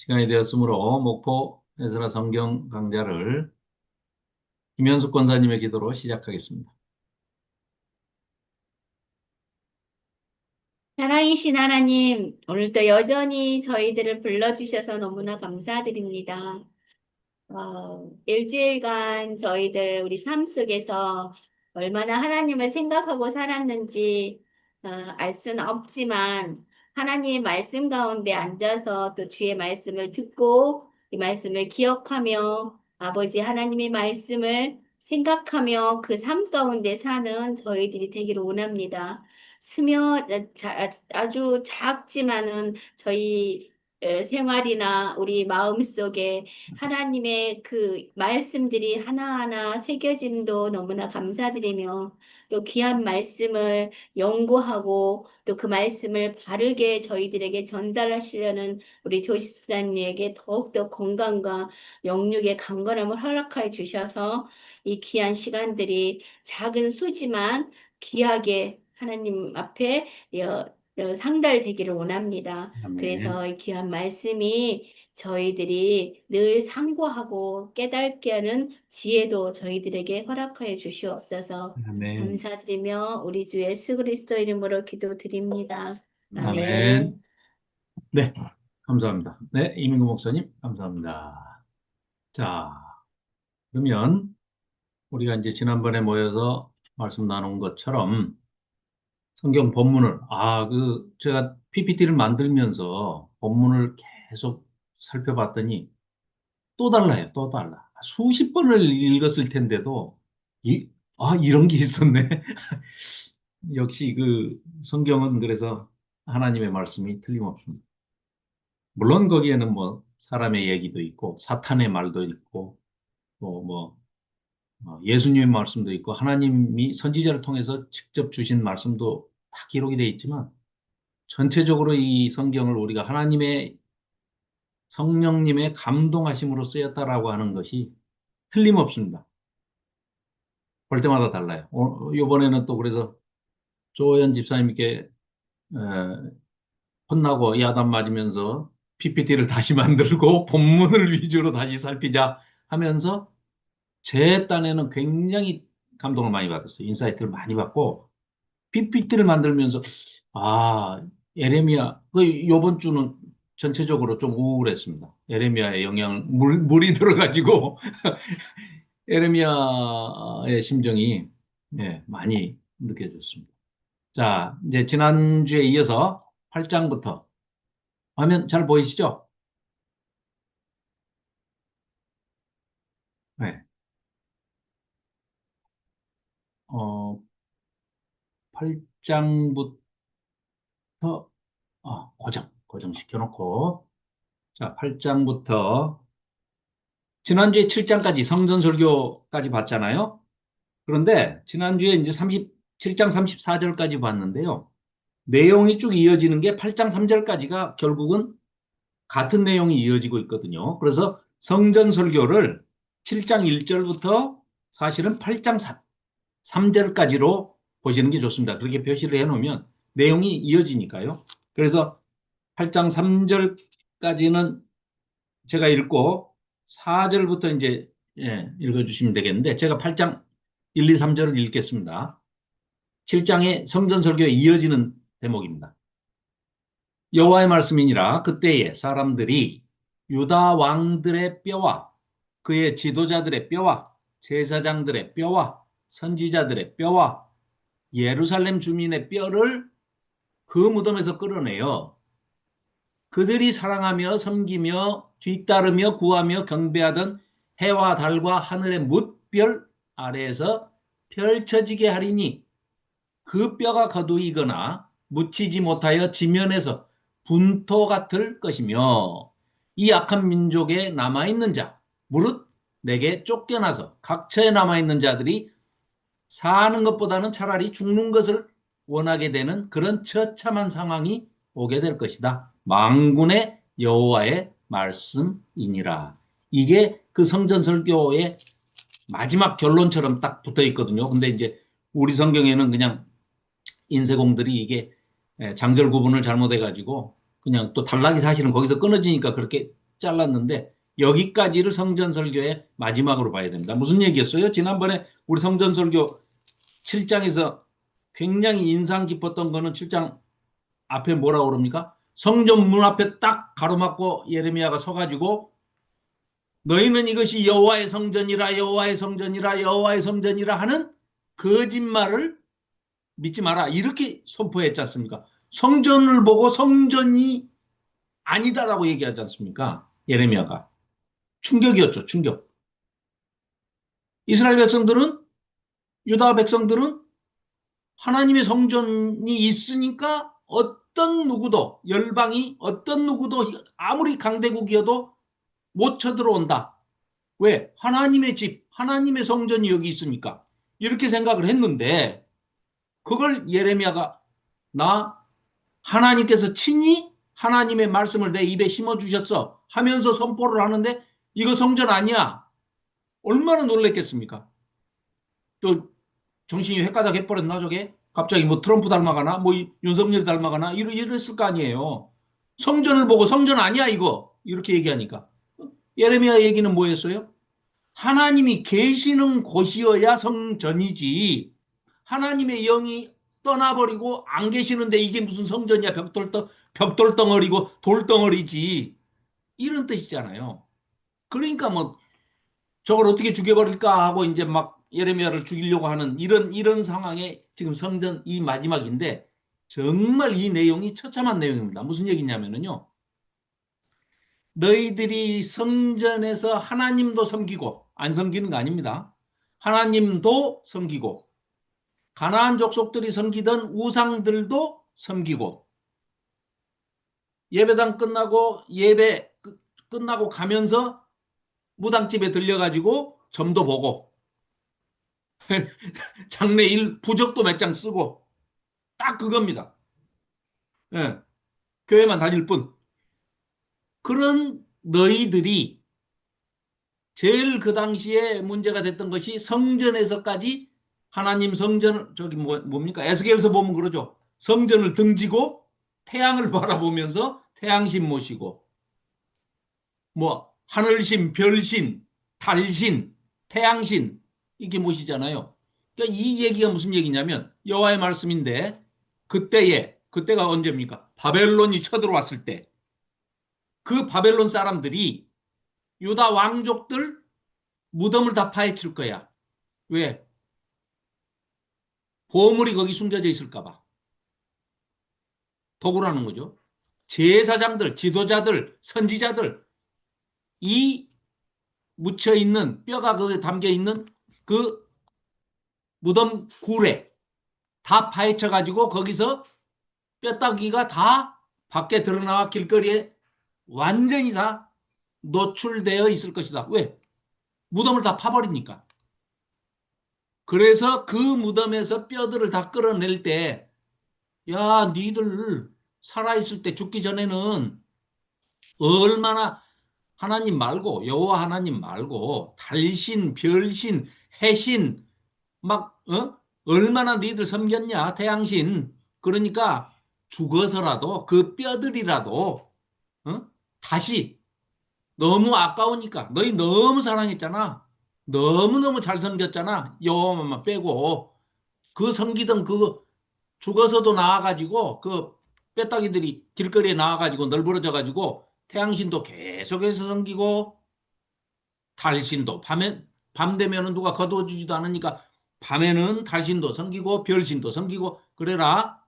시간이 되었으므로 목포 에스라 성경 강좌를 김현숙 권사님의 기도로 시작하겠습니다. 살아계신 하나님, 오늘도 여전히 저희들을 불러주셔서 너무나 감사드립니다. 일주일간 저희들 우리 삶 속에서 얼마나 하나님을 생각하고 살았는지 알 수는 없지만 하나님의 말씀 가운데 앉아서 또 주의 말씀을 듣고 이 말씀을 기억하며 아버지 하나님의 말씀을 생각하며 그 삶 가운데 사는 저희들이 되기를 원합니다. 아주 작지만은 저희 생활이나 우리 마음속에 하나님의 그 말씀들이 하나하나 새겨짐도 너무나 감사드리며 또 귀한 말씀을 연구하고 또 그 말씀을 바르게 저희들에게 전달하시려는 우리 조시수사님에게 더욱더 건강과 영육의 강건함을 허락하여 주셔서 이 귀한 시간들이 작은 수지만 귀하게 하나님 앞에 상달되기를 원합니다. 아멘. 그래서 이 귀한 말씀이 저희들이 늘 상고하고 깨닫게 하는 지혜도 저희들에게 허락하여 주시옵소서. 아멘. 감사드리며 우리 주 예수 그리스도 이름으로 기도드립니다. 아멘. 아멘. 네, 감사합니다. 네, 이민구 목사님, 감사합니다. 자, 그러면 우리가 이제 지난번에 모여서 말씀 나눈 것처럼 성경 본문을, 제가 PPT를 만들면서 본문을 계속 살펴봤더니 또 달라요, 또 달라. 수십 번을 읽었을 텐데도, 이런 게 있었네. 역시 그 성경은 그래서 하나님의 말씀이 틀림없습니다. 물론 거기에는 뭐 사람의 얘기도 있고 사탄의 말도 있고 또 뭐 예수님의 말씀도 있고 하나님이 선지자를 통해서 직접 주신 말씀도 다 기록이 되어 있지만 전체적으로 이 성경을 우리가 하나님의 성령님의 감동하심으로 쓰였다라고 하는 것이 틀림없습니다. 볼 때마다 달라요. 이번에는 또 그래서 조연 집사님께 에, 혼나고 야단 맞으면서 PPT를 다시 만들고 본문을 위주로 다시 살피자 하면서 제 딴에는 굉장히 감동을 많이 받았어요. 인사이트를 많이 받고 PPT를 만들면서 아, 에레미야 요번 주는 전체적으로 좀 우울했습니다. 에레미야의 영향을 물이 들어가지고 에레미야의 심정이 많이 느껴졌습니다. 자, 이제 지난주에 이어서 8장부터 화면 잘 보이시죠? 네. 어, 8장부터, 고정시켜 놓고, 자, 8장부터, 지난주에 7장까지 성전설교까지 봤잖아요? 그런데, 지난주에 이제 7장 34절까지 봤는데요. 내용이 쭉 이어지는 게 8장 3절까지가 결국은 같은 내용이 이어지고 있거든요. 그래서 성전설교를 7장 1절부터 사실은 8장 3절까지로 보시는 게 좋습니다. 그렇게 표시를 해놓으면 내용이 이어지니까요. 그래서 8장 3절까지는 제가 읽고 4절부터 이제 읽어주시면 되겠는데 제가 8장 1, 2, 3절을 읽겠습니다. 7장의 성전설교에 이어지는 대목입니다. 여호와의 말씀이니라 그때에 사람들이 유다 왕들의 뼈와 그의 지도자들의 뼈와 제사장들의 뼈와 선지자들의 뼈와 예루살렘 주민의 뼈를 그 무덤에서 끌어내어 그들이 사랑하며 섬기며 뒤따르며 구하며 경배하던 해와 달과 하늘의 뭇별 아래에서 펼쳐지게 하리니 그 뼈가 거두이거나 묻히지 못하여 지면에서 분토 같을 것이며 이 악한 민족에 남아있는 자 무릇 내게 쫓겨나서 각처에 남아있는 자들이 사는 것보다는 차라리 죽는 것을 원하게 되는 그런 처참한 상황이 오게 될 것이다. 만군의 여호와의 말씀이니라. 이게 그 성전설교의 마지막 결론처럼 딱 붙어 있거든요. 근데 이제 우리 성경에는 그냥 인쇄공들이 이게 장절 구분을 잘못해가지고 그냥 또 단락이 사실은 거기서 끊어지니까 그렇게 잘랐는데 여기까지를 성전 설교의 마지막으로 봐야 됩니다. 무슨 얘기였어요? 지난번에 우리 성전 설교 7장에서 굉장히 인상 깊었던 거는 7장 앞에 뭐라고 그럽니까? 성전 문 앞에 딱 가로막고 예레미야가 서가지고 너희는 이것이 여호와의 성전이라 여호와의 성전이라 여호와의 성전이라 하는 거짓말을 믿지 마라. 이렇게 선포했지 않습니까? 성전을 보고 성전이 아니다라고 얘기하지 않습니까? 예레미야가. 충격이었죠, 충격. 이스라엘 백성들은, 유다 백성들은 하나님의 성전이 있으니까 어떤 누구도, 열방이 어떤 누구도 아무리 강대국이어도 못 쳐들어온다. 왜? 하나님의 집, 하나님의 성전이 여기 있으니까. 이렇게 생각을 했는데, 그걸 예레미야가 나 하나님께서 친히 하나님의 말씀을 내 입에 심어주셨어 하면서 선포를 하는데 이거 성전 아니야. 얼마나 놀랬겠습니까? 또 정신이 헷가닥 해버렸나 저게? 갑자기 뭐 트럼프 닮아가나? 뭐 윤석열 닮아가나? 이랬을 거 아니에요. 성전을 보고 성전 아니야 이거. 이렇게 얘기하니까. 예레미야 얘기는 뭐였어요? 하나님이 계시는 곳이어야 성전이지. 하나님의 영이 떠나버리고 안 계시는데 이게 무슨 성전이야? 벽돌덩어리고 돌덩어리지. 이런 뜻이잖아요. 그러니까 뭐 저걸 어떻게 죽여버릴까 하고 이제 막 예레미야를 죽이려고 하는 이런 상황에 지금 성전 이 마지막인데 정말 이 내용이 처참한 내용입니다. 무슨 얘기냐면요. 너희들이 성전에서 하나님도 섬기고 안 섬기는 거 아닙니다. 하나님도 섬기고 가나안 족속들이 섬기던 우상들도 섬기고 예배당 끝나고 예배 끝나고 가면서 무당집에 들려가지고 점도 보고 장래일 부적도 몇 장 쓰고 딱 그겁니다. 예, 교회만 다닐 뿐. 그런 너희들이 제일 그 당시에 문제가 됐던 것이 성전에서까지 하나님 성전 저기 뭡니까? 에스겔에서 보면 그러죠. 성전을 등지고 태양을 바라보면서 태양신 모시고 뭐 하늘신, 별신, 달신, 태양신 이렇게 모시잖아요. 그러니까 이 얘기가 무슨 얘기냐면 여호와의 말씀인데 그때가 언제입니까? 바벨론이 쳐들어왔을 때 그 바벨론 사람들이 유다 왕족들 무덤을 다 파헤칠 거야. 왜? 보물이 거기 숨겨져 있을까 봐. 도구라는 거죠. 제사장들, 지도자들, 선지자들 이 묻혀 있는 뼈가 거기에 담겨 있는 그 무덤 굴에 다 파헤쳐 가지고 거기서 뼈다귀가 다 밖에 드러나와 길거리에 완전히 다 노출되어 있을 것이다. 왜? 무덤을 다 파버리니까. 그래서 그 무덤에서 뼈들을 다 끌어낼 때, 야, 니들 살아있을 때 죽기 전에는 얼마나 하나님 말고, 여호와 하나님 말고, 달신, 별신, 해신, 막, 얼마나 니들 섬겼냐, 태양신. 그러니까 죽어서라도 그 뼈들이라도, 어? 다시 너무 아까우니까 너희 너무 사랑했잖아. 너무너무 잘 섬겼잖아. 여호와만 빼고 그 섬기던 그 죽어서도 나와가지고 그 뼈다귀들이 길거리에 나와가지고 널브러져가지고 태양신도 계속해서 섬기고 달신도 밤 되면은 누가 거두어주지도 않으니까 밤에는 달신도 섬기고 별신도 섬기고 그래라.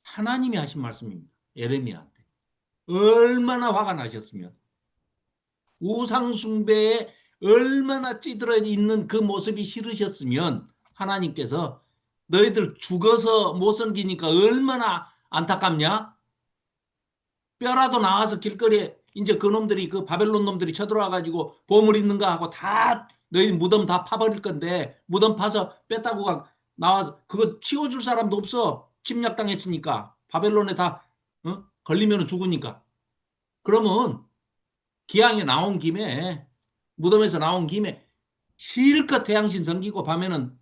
하나님이 하신 말씀입니다. 예레미야한테. 얼마나 화가 나셨으면 우상숭배에 얼마나 찌들어 있는 그 모습이 싫으셨으면 하나님께서 너희들 죽어서 못 섬기니까 얼마나 안타깝냐? 뼈라도 나와서 길거리에 이제 그놈들이 그 바벨론 놈들이 쳐들어와 가지고 보물 있는가 하고 다 너희 무덤 다 파버릴 건데 무덤 파서 뼈다구가 나와서 그거 치워줄 사람도 없어. 침략당했으니까 바벨론에 다 걸리면 죽으니까. 그러면 기왕에 나온 김에 무덤에서 나온 김에 실컷 태양신 섬기고 밤에는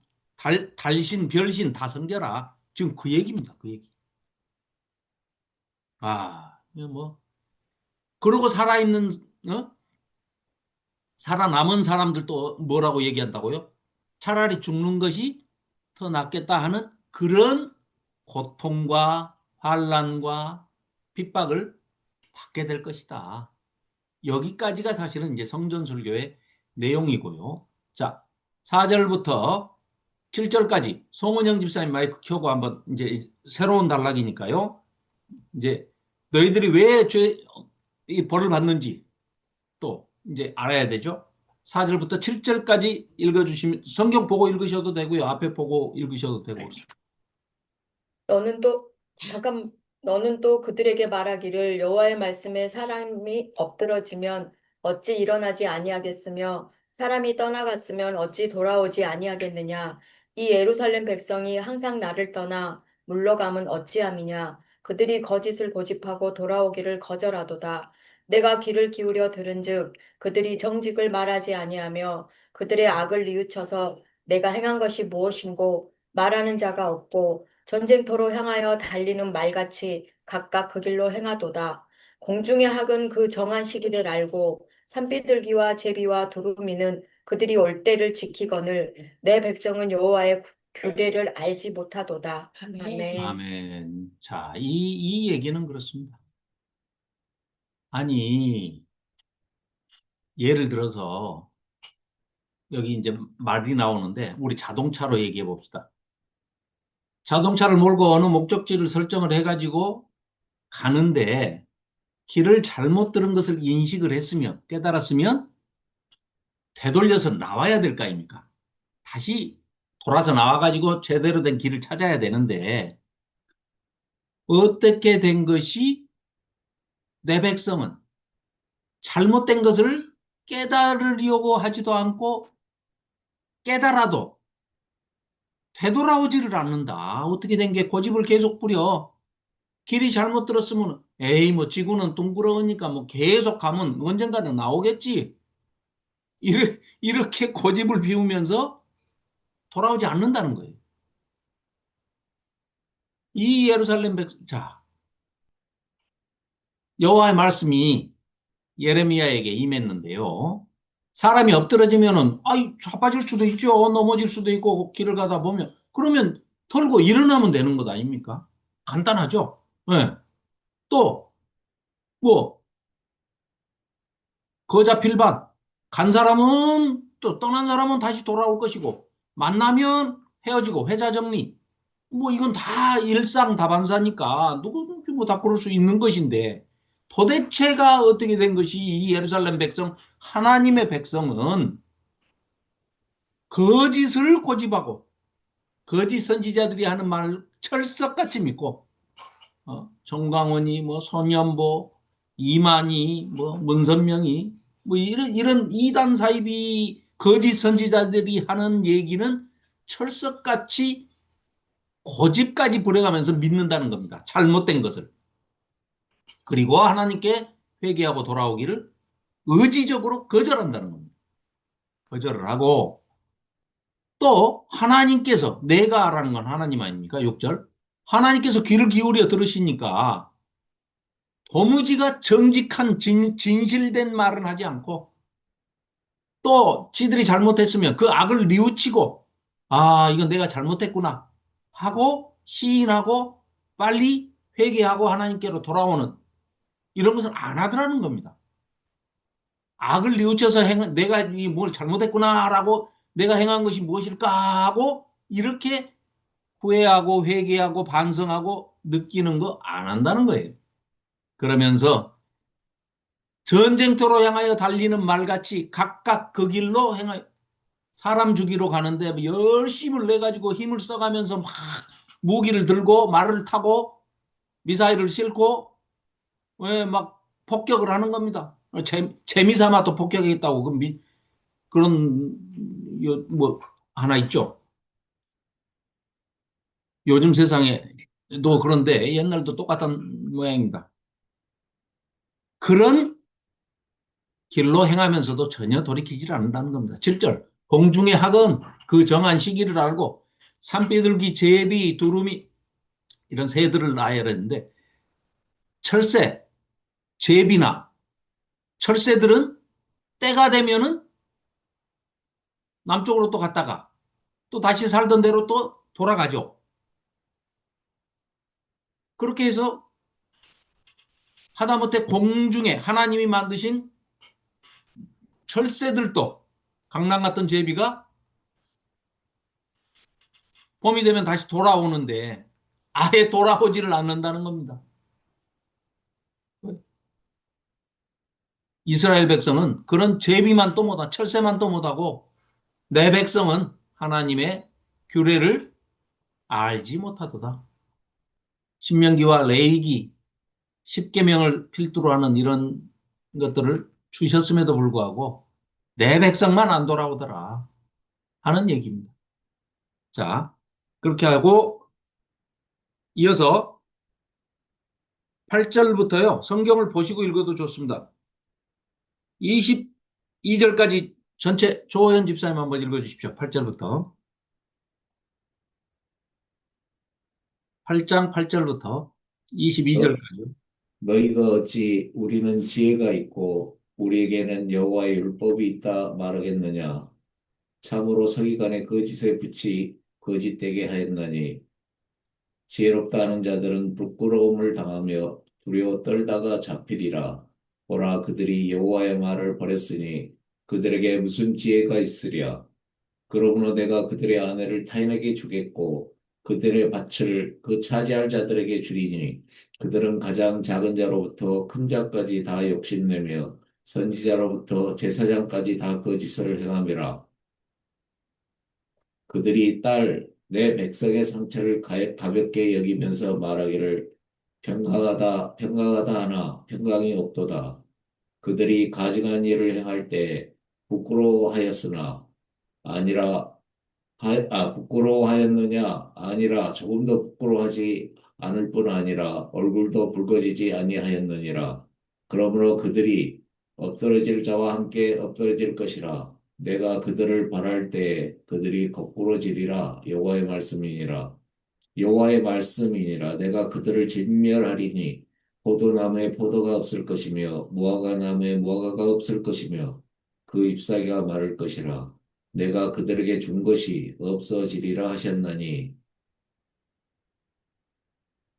달신, 별신 다 섬겨라. 지금 그 얘기입니다. 그 얘기. 아, 이거 뭐 그러고 살아있는, 어? 살아남은 사람들도 뭐라고 얘기한다고요? 차라리 죽는 것이 더 낫겠다 하는 그런 고통과 환란과 핍박을 받게 될 것이다. 여기까지가 사실은 이제 성전설교의 내용이고요. 자, 4절부터 7절까지 송은영 집사님 마이크 켜고 한번 이제 새로운 단락이니까요. 이제 너희들이 왜 이 벌을 받는지 또 이제 알아야 되죠. 4절부터 7절까지 읽어주시면 성경 보고 읽으셔도 되고요. 앞에 보고 읽으셔도 되고. 너는 또 잠깐 너는 또 그들에게 말하기를 여호와의 말씀에 사람이 엎드러지면 어찌 일어나지 아니하겠으며 사람이 떠나갔으면 어찌 돌아오지 아니하겠느냐 이 예루살렘 백성이 항상 나를 떠나 물러감은 어찌함이냐 그들이 거짓을 고집하고 돌아오기를 거절하도다 내가 귀를 기울여 들은즉 그들이 정직을 말하지 아니하며 그들의 악을 뉘우쳐서 내가 행한 것이 무엇인고 말하는 자가 없고 전쟁터로 향하여 달리는 말같이 각각 그 길로 행하도다. 공중의 학은 그 정한 시기를 알고 산비둘기와 제비와 두루미는 그들이 올 때를 지키거늘 내 백성은 여호와의 규례를 알지 못하도다. 아멘. 아멘. 자, 이 얘기는 그렇습니다. 아니, 예를 들어서 여기 이제 말이 나오는데 우리 자동차로 얘기해 봅시다. 자동차를 몰고 어느 목적지를 설정을 해가지고 가는데 길을 잘못 들은 것을 인식을 했으면, 깨달았으면 되돌려서 나와야 될 거 아닙니까? 다시 돌아서 나와가지고 제대로 된 길을 찾아야 되는데 어떻게 된 것이 내 백성은 잘못된 것을 깨달으려고 하지도 않고 깨달아도 되돌아오지를 않는다. 어떻게 된 게 고집을 계속 부려. 길이 잘못 들었으면 에이 뭐 지구는 둥그러우니까 뭐 계속 가면 언젠가는 나오겠지. 이렇게 고집을 피우면서 돌아오지 않는다는 거예요. 이 예루살렘 백성, 자, 여호와의 말씀이 예레미야에게 임했는데요. 사람이 엎드러지면은 아이 자빠질 수도 있죠. 넘어질 수도 있고 길을 가다 보면 그러면 털고 일어나면 되는 것 아닙니까? 간단하죠. 네. 또 뭐 거자 필밭 간 사람은 또 떠난 사람은 다시 돌아올 것이고 만나면 헤어지고 회자 정리 뭐 이건 다 일상다반사니까 누구든지 뭐 다 그럴 수 있는 것인데 도대체가 어떻게 된 것이 이 예루살렘 백성 하나님의 백성은 거짓을 고집하고 거짓 선지자들이 하는 말을 철석같이 믿고 정광원이 뭐 손연보 이만희 뭐 문선명이 뭐 이런 이단 사입이 거짓 선지자들이 하는 얘기는 철석같이 고집까지 부려가면서 믿는다는 겁니다. 잘못된 것을. 그리고 하나님께 회개하고 돌아오기를 의지적으로 거절한다는 겁니다. 거절을 하고 또 하나님께서 내가 라는 건 하나님 아닙니까? 6절. 하나님께서 귀를 기울여 들으시니까 도무지가 정직한 진실된 말은 하지 않고 또 지들이 잘못했으면 그 악을 뉘우치고 아 이건 내가 잘못했구나 하고 시인하고 빨리 회개하고 하나님께로 돌아오는 이런 것을 안 하더라는 겁니다. 악을 뉘우쳐서 내가 뭘 잘못했구나라고 내가 행한 것이 무엇일까 하고 이렇게 후회하고 회개하고 반성하고 느끼는 거 안 한다는 거예요. 그러면서 전쟁터로 향하여 달리는 말같이 각각 그 길로 행하여 사람 죽이러 가는데 열심을 내가지고 힘을 써가면서 막 무기를 들고 말을 타고 미사일을 싣고 막 폭격을 하는 겁니다. 재미삼아 또 폭격했다고 그런 뭐 하나 있죠. 요즘 세상에도 그런데 옛날도 똑같은 모양입니다. 그런 길로 행하면서도 전혀 돌이키질 않는다는 겁니다. 7절 공중의 학은 그 정한 시기를 알고 산비둘기, 제비, 두루미 이런 새들을 낳아야 하는데 철새, 제비나 철새들은 때가 되면은 남쪽으로 또 갔다가 또 다시 살던 대로 또 돌아가죠. 그렇게 해서 하다못해 공중에 하나님이 만드신 철새들도 강남 같은 제비가 봄이 되면 다시 돌아오는데 아예 돌아오지를 않는다는 겁니다. 이스라엘 백성은 그런 제비만 또 못하고 철새만 또 못하고 내 백성은 하나님의 규례를 알지 못하도다. 신명기와 레위기, 십계명을 필두로 하는 이런 것들을 주셨음에도 불구하고 내 백성만 안 돌아오더라 하는 얘기입니다. 자, 그렇게 하고 이어서 8절부터요. 성경을 보시고 읽어도 좋습니다. 22절까지 전체 조호연 집사님 한번 읽어주십시오. 8절부터. 8장 8절부터 너, 22절까지. 너희가 어찌 우리는 지혜가 있고 우리에게는 여호와의 율법이 있다 말하겠느냐? 참으로 서기관의 거짓에 붙이 거짓되게 하였나니 지혜롭다 하는 자들은 부끄러움을 당하며 두려워 떨다가 잡히리라. 보라, 그들이 여호와의 말을 버렸으니 그들에게 무슨 지혜가 있으랴? 그러므로 내가 그들의 아내를 타인에게 주겠고 그들의 밭을 그 차지할 자들에게 주리니 그들은 가장 작은 자로부터 큰 자까지 다 욕심내며 선지자로부터 제사장까지 다 거짓을 행함이라. 그들이 내 백성의 상처를 가볍게 여기면서 말하기를 평강하다 평강하다 하나 평강이 없도다. 그들이 가증한 일을 행할 때 부끄러워하였으나 아니라 부끄러워하였느냐? 아니라 조금도 부끄러워하지 않을 뿐 아니라 얼굴도 붉어지지 아니하였느니라. 그러므로 그들이 엎드러질 자와 함께 엎드러질 것이라. 내가 그들을 발할 때 그들이 거꾸로 지리라. 여호와의 말씀이니라. 여호와의 말씀이니라. 내가 그들을 진멸하리니 포도나무에 포도가 없을 것이며 무화과나무에 무화과가 없을 것이며 그 잎사귀가 마를 것이라. 내가 그들에게 준 것이 없어지리라 하셨나니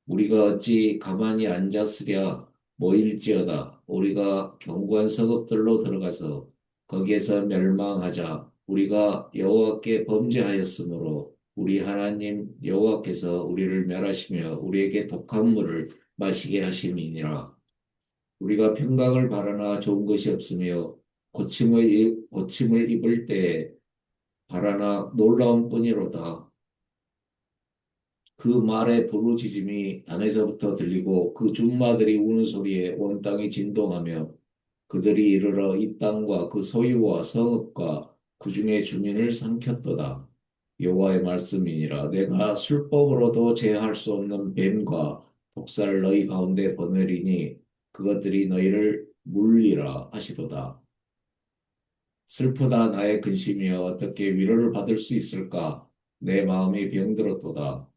우리가 어찌 가만히 앉았으랴. 모일지어다 우리가 견고한 성읍들로 들어가서 거기에서 멸망하자. 우리가 여호와께 범죄하였으므로 우리 하나님 여호와께서 우리를 멸하시며 우리에게 독한 물을 마시게 하심이니라. 우리가 평강을 바라나 좋은 것이 없으며 고침을 입을 때에 바라나 놀라운 뿐이로다. 그 말의 부르짖음이 단에서부터 들리고 그 준마들이 우는 소리에 온 땅이 진동하며 그들이 이르러 이 땅과 그 소유와 성읍과 그 중에 주민을 삼켰도다. 여호와의 말씀이니라. 내가 술법으로도 제할 수 없는 뱀과 독사를 너희 가운데 보내리니 그것들이 너희를 물리라 하시도다. 슬프다 나의 근심이여 어떻게 위로를 받을 수 있을까? 내 마음이 병들었도다.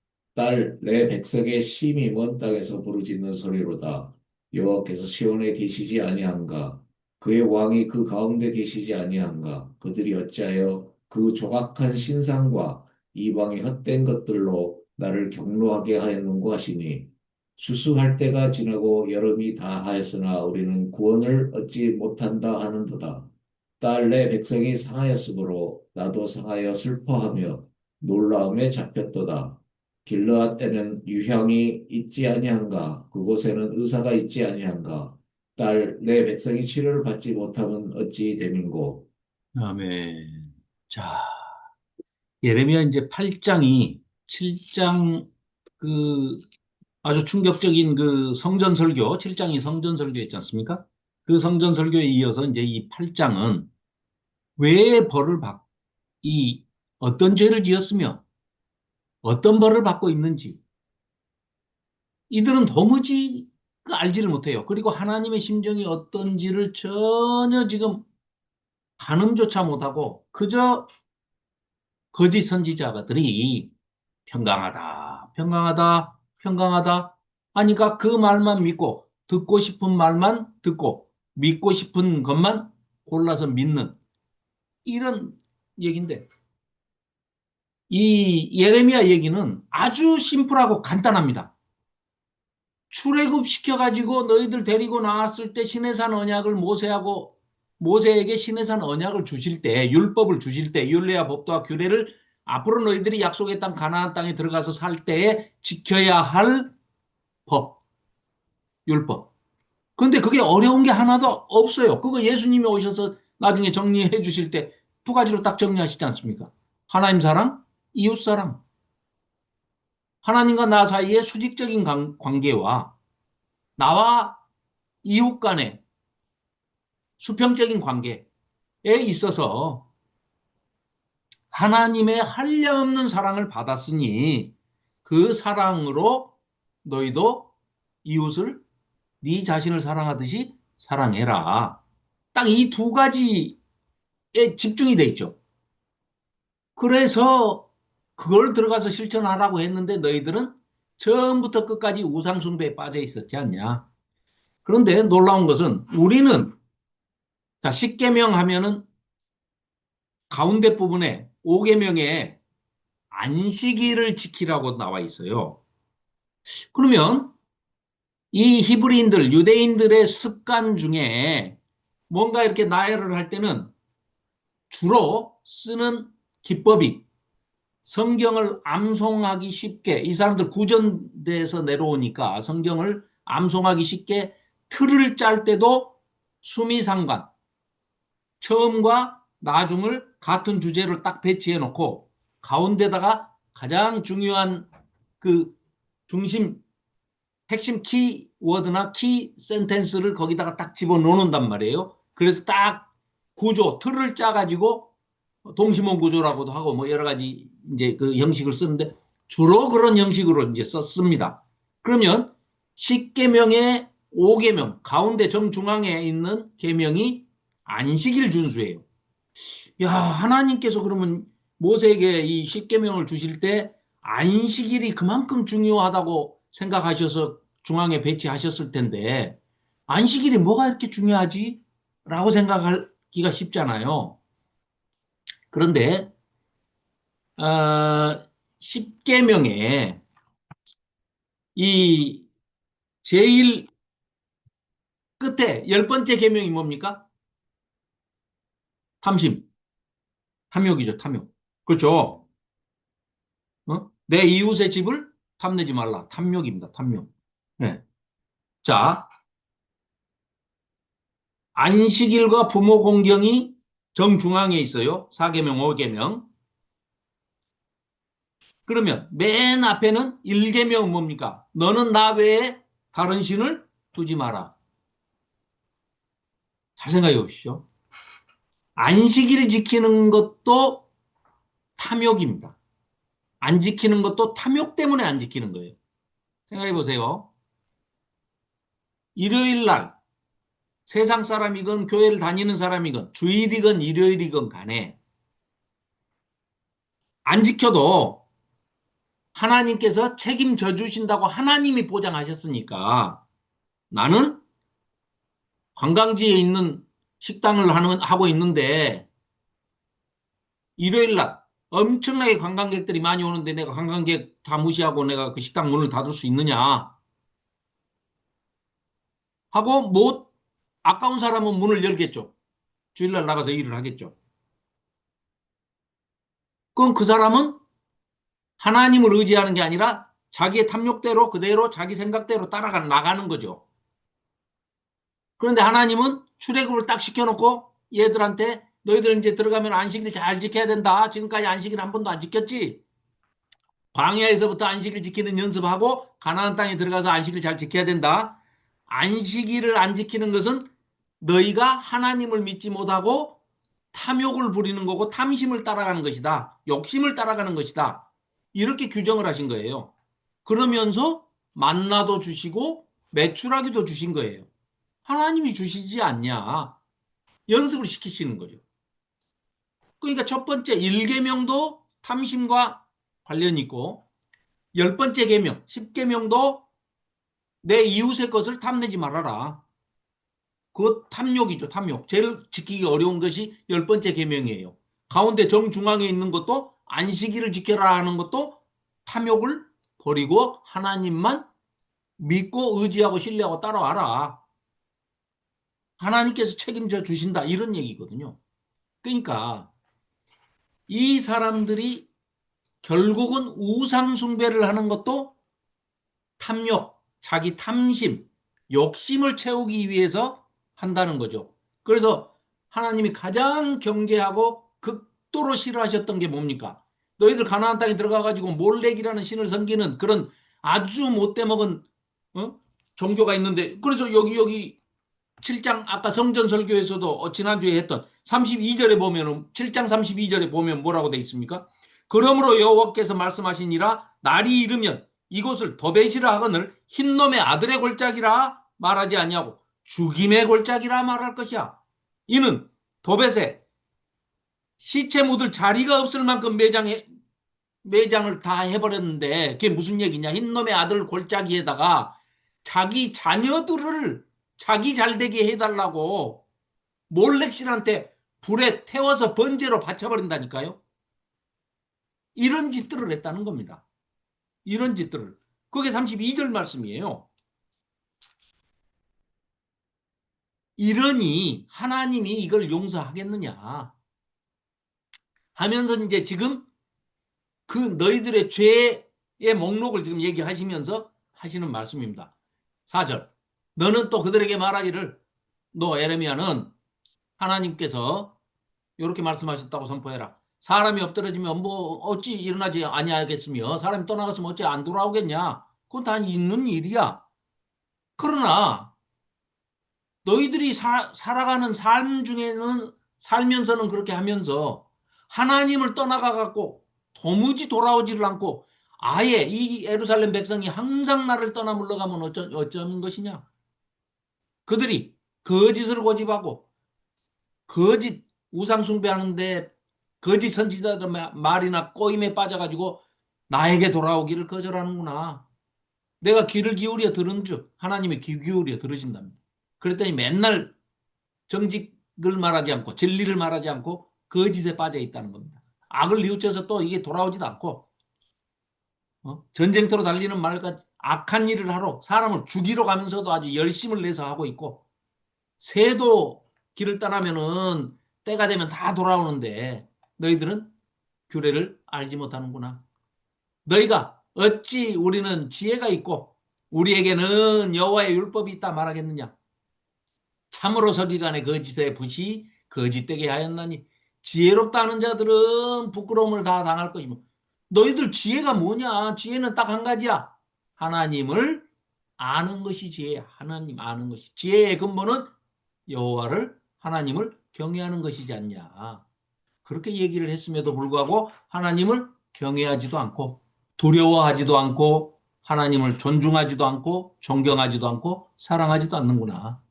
내 백성의 심히 먼 땅에서 부르짖는 소리로다. 여호와께서 시온에 계시지 아니한가? 그의 왕이 그 가운데 계시지 아니한가? 그들이 어찌하여 그 조각한 신상과 이방의 헛된 것들로 나를 경노하게 하였는고 하시니 추수할 때가 지나고 여름이 다 하였으나 우리는 구원을 얻지 못한다 하는도다. 내 백성이 상하였으므로 나도 상하여 슬퍼하며 놀라움에 잡혔도다. 길르앗에는 유향이 있지 아니한가? 그곳에는 의사가 있지 아니한가? 내 백성이 치료를 받지 못하면 어찌 됨인고? 아멘. 자, 예레미야 이제 8장이 7장 그 아주 충격적인 그 성전 설교, 7장이 성전 설교였지 않습니까? 그 성전 설교에 이어서 이제 이 8장은 왜 벌을 받, 이 어떤 죄를 지었으며 어떤 벌을 받고 있는지 이들은 도무지 그 알지를 못해요. 그리고 하나님의 심정이 어떤지를 전혀 지금 가늠조차 못하고 그저 거짓 선지자들이 평강하다, 평강하다, 평강하다 하니까 그 말만 믿고 듣고 싶은 말만 듣고 믿고 싶은 것만 골라서 믿는 이런 얘기인데 이 예레미야 얘기는 아주 심플하고 간단합니다. 출애굽 시켜가지고 너희들 데리고 나왔을 때 시내산 언약을 모세에게 시내산 언약을 주실 때 율법을 주실 때 율례와 법도와 규례를 앞으로 너희들이 약속의 땅 가나안 땅에 들어가서 살 때에 지켜야 할 법, 율법. 그런데 그게 어려운 게 하나도 없어요. 그거 예수님이 오셔서 나중에 정리해 주실 때 두 가지로 딱 정리하시지 않습니까? 하나님 사랑, 이웃 사랑. 하나님과 나 사이의 수직적인 관계와 나와 이웃 간의 수평적인 관계에 있어서 하나님의 한량없는 사랑을 받았으니 그 사랑으로 너희도 이웃을 네 자신을 사랑하듯이 사랑해라. 딱 이 두 가지에 집중이 돼 있죠. 그래서 그걸 들어가서 실천하라고 했는데 너희들은 처음부터 끝까지 우상숭배에 빠져 있었지 않냐. 그런데 놀라운 것은 우리는 자, 10계명 하면은 가운데 부분에 5계명에 안식일을 지키라고 나와 있어요. 그러면 이 히브리인들, 유대인들의 습관 중에 뭔가 이렇게 나열을 할 때는 주로 쓰는 기법이 성경을 암송하기 쉽게 이 사람들 구전대에서 내려오니까 성경을 암송하기 쉽게 틀을 짤 때도 수미상관, 처음과 나중을 같은 주제로 딱 배치해 놓고 가운데다가 가장 중요한 그 중심 핵심 키워드나 키 센텐스를 거기다가 딱 집어넣는단 말이에요. 그래서 딱 구조, 틀을 짜가지고 동시몬 구조라고도 하고 뭐 여러 가지 이제 그 형식을 쓰는데 주로 그런 형식으로 이제 썼습니다. 그러면 10계명의 5계명, 가운데 정중앙에 있는 계명이 안식일 준수예요. 야, 하나님께서 그러면 모세에게 이 10계명을 주실 때 안식일이 그만큼 중요하다고 생각하셔서 중앙에 배치하셨을 텐데 안식일이 뭐가 이렇게 중요하지? 라고 생각하기가 쉽잖아요. 그런데 10계명에 이 제일 끝에 10번째 계명이 뭡니까? 탐심, 탐욕이죠, 탐욕. 그렇죠? 내 이웃의 집을 탐내지 말라. 탐욕입니다, 탐욕. 네. 자, 안식일과 부모 공경이 정중앙에 있어요. 4계명, 5계명. 그러면 맨 앞에는 1계명은 뭡니까? 너는 나 외에 다른 신을 두지 마라. 잘 생각해 보십시오. 안식일 지키는 것도 탐욕입니다. 안 지키는 것도 탐욕 때문에 안 지키는 거예요. 생각해 보세요. 일요일 날 세상 사람이건 교회를 다니는 사람이건 주일이건 일요일이건 간에 안 지켜도 하나님께서 책임져 주신다고 하나님이 보장하셨으니까 나는 관광지에 있는 식당을 하고 있는데 일요일 날 엄청나게 관광객들이 많이 오는데 내가 관광객 다 무시하고 내가 그 식당 문을 닫을 수 있느냐 하고 못 아까운 사람은 문을 열겠죠. 주일날 나가서 일을 하겠죠. 그럼 그 사람은 하나님을 의지하는 게 아니라 자기의 탐욕대로 그대로 자기 생각대로 나가는 거죠. 그런데 하나님은 출애굽을 딱 시켜놓고 얘들한테 너희들 이제 들어가면 안식일 잘 지켜야 된다. 지금까지 안식일 한 번도 안 지켰지? 광야에서부터 안식일 지키는 연습하고 가나안 땅에 들어가서 안식일 잘 지켜야 된다. 안식일을 안 지키는 것은 너희가 하나님을 믿지 못하고 탐욕을 부리는 거고 탐심을 따라가는 것이다. 욕심을 따라가는 것이다. 이렇게 규정을 하신 거예요. 그러면서 만나도 주시고 매출하기도 주신 거예요. 하나님이 주시지 않냐. 연습을 시키시는 거죠. 그러니까 첫 번째 1계명도 탐심과 관련이 있고 10번째 계명, 10계명도 내 이웃의 것을 탐내지 말아라. 그 탐욕이죠, 탐욕. 제일 지키기 어려운 것이 10번째 계명이에요. 가운데 정중앙에 있는 것도 안식일을 지켜라 하는 것도 탐욕을 버리고 하나님만 믿고 의지하고 신뢰하고 따라와라. 하나님께서 책임져 주신다. 이런 얘기거든요. 그러니까 이 사람들이 결국은 우상숭배를 하는 것도 탐욕, 자기 탐심, 욕심을 채우기 위해서 한다는 거죠. 그래서 하나님이 가장 경계하고 극도로 싫어하셨던 게 뭡니까? 너희들 가나안 땅에 들어가가지고 몰렉이라는 신을 섬기는 그런 아주 못돼 먹은 종교가 있는데, 그래서 여기 7장 아까 성전 설교에서도 지난주에 했던 32절에 보면은 7장 32절에 보면 뭐라고 돼 있습니까? 그러므로 여호와께서 말씀하시니라 날이 이르면 이곳을 도벳이라 하거늘 흰놈의 아들의 골짜기라 말하지 아니하고 죽임의 골짜기라 말할 것이야. 이는 도벳에 시체 묻을 자리가 없을 만큼 매장을 다 해버렸는데 그게 무슨 얘기냐? 흰놈의 아들 골짜기에다가 자기 자녀들을 자기 잘되게 해달라고 몰렉신한테 불에 태워서 번제로 바쳐버린다니까요. 이런 짓들을 했다는 겁니다. 이런 짓들을. 그게 32절 말씀이에요. 이러니 하나님이 이걸 용서하겠느냐 하면서 이제 지금 그 너희들의 죄의 목록을 지금 얘기하시면서 하시는 말씀입니다. 4절. 너는 또 그들에게 말하기를 너 에레미야는 하나님께서 이렇게 말씀하셨다고 선포해라. 사람이 엎드러지면 뭐 어찌 일어나지 아니하겠으며 사람이 떠나갔으면 어찌 안 돌아오겠냐. 그건 다 있는 일이야. 그러나 너희들이 살아가는 삶 중에는 살면서는 그렇게 하면서 하나님을 떠나가 갖고 도무지 돌아오지를 않고 아예 이 예루살렘 백성이 항상 나를 떠나 물러가면 어쩌는 것이냐. 그들이 거짓을 고집하고 거짓 우상 숭배하는데 거짓 선지자들 말이나 꼬임에 빠져가지고 나에게 돌아오기를 거절하는구나. 내가 귀를 기울여 들은 즉 하나님이 귀 기울여 들으신답니다. 그랬더니 맨날 정직을 말하지 않고 진리를 말하지 않고 거짓에 빠져 있다는 겁니다. 악을 뉘우쳐서 또 이게 돌아오지도 않고 전쟁터로 달리는 말과 악한 일을 하러 사람을 죽이러 가면서도 아주 열심을 내서 하고 있고 새도 길을 떠나면은 때가 되면 다 돌아오는데 너희들은 규례를 알지 못하는구나. 너희가 어찌 우리는 지혜가 있고 우리에게는 여호와의 율법이 있다 말하겠느냐. 참으로 서기관의 거짓에 붓이 거짓되게 하였나니 지혜롭다 하는 자들은 부끄러움을 다 당할 것이며 너희들 지혜가 뭐냐. 지혜는 딱 한 가지야. 하나님을 아는 것이 지혜야. 하나님 아는 것이. 지혜의 근본은 여호와를 하나님을 경외하는 것이지 않냐. 그렇게 얘기를 했음에도 불구하고 하나님을 경외하지도 않고 두려워하지도 않고 하나님을 존중하지도 않고 존경하지도 않고 사랑하지도 않는구나.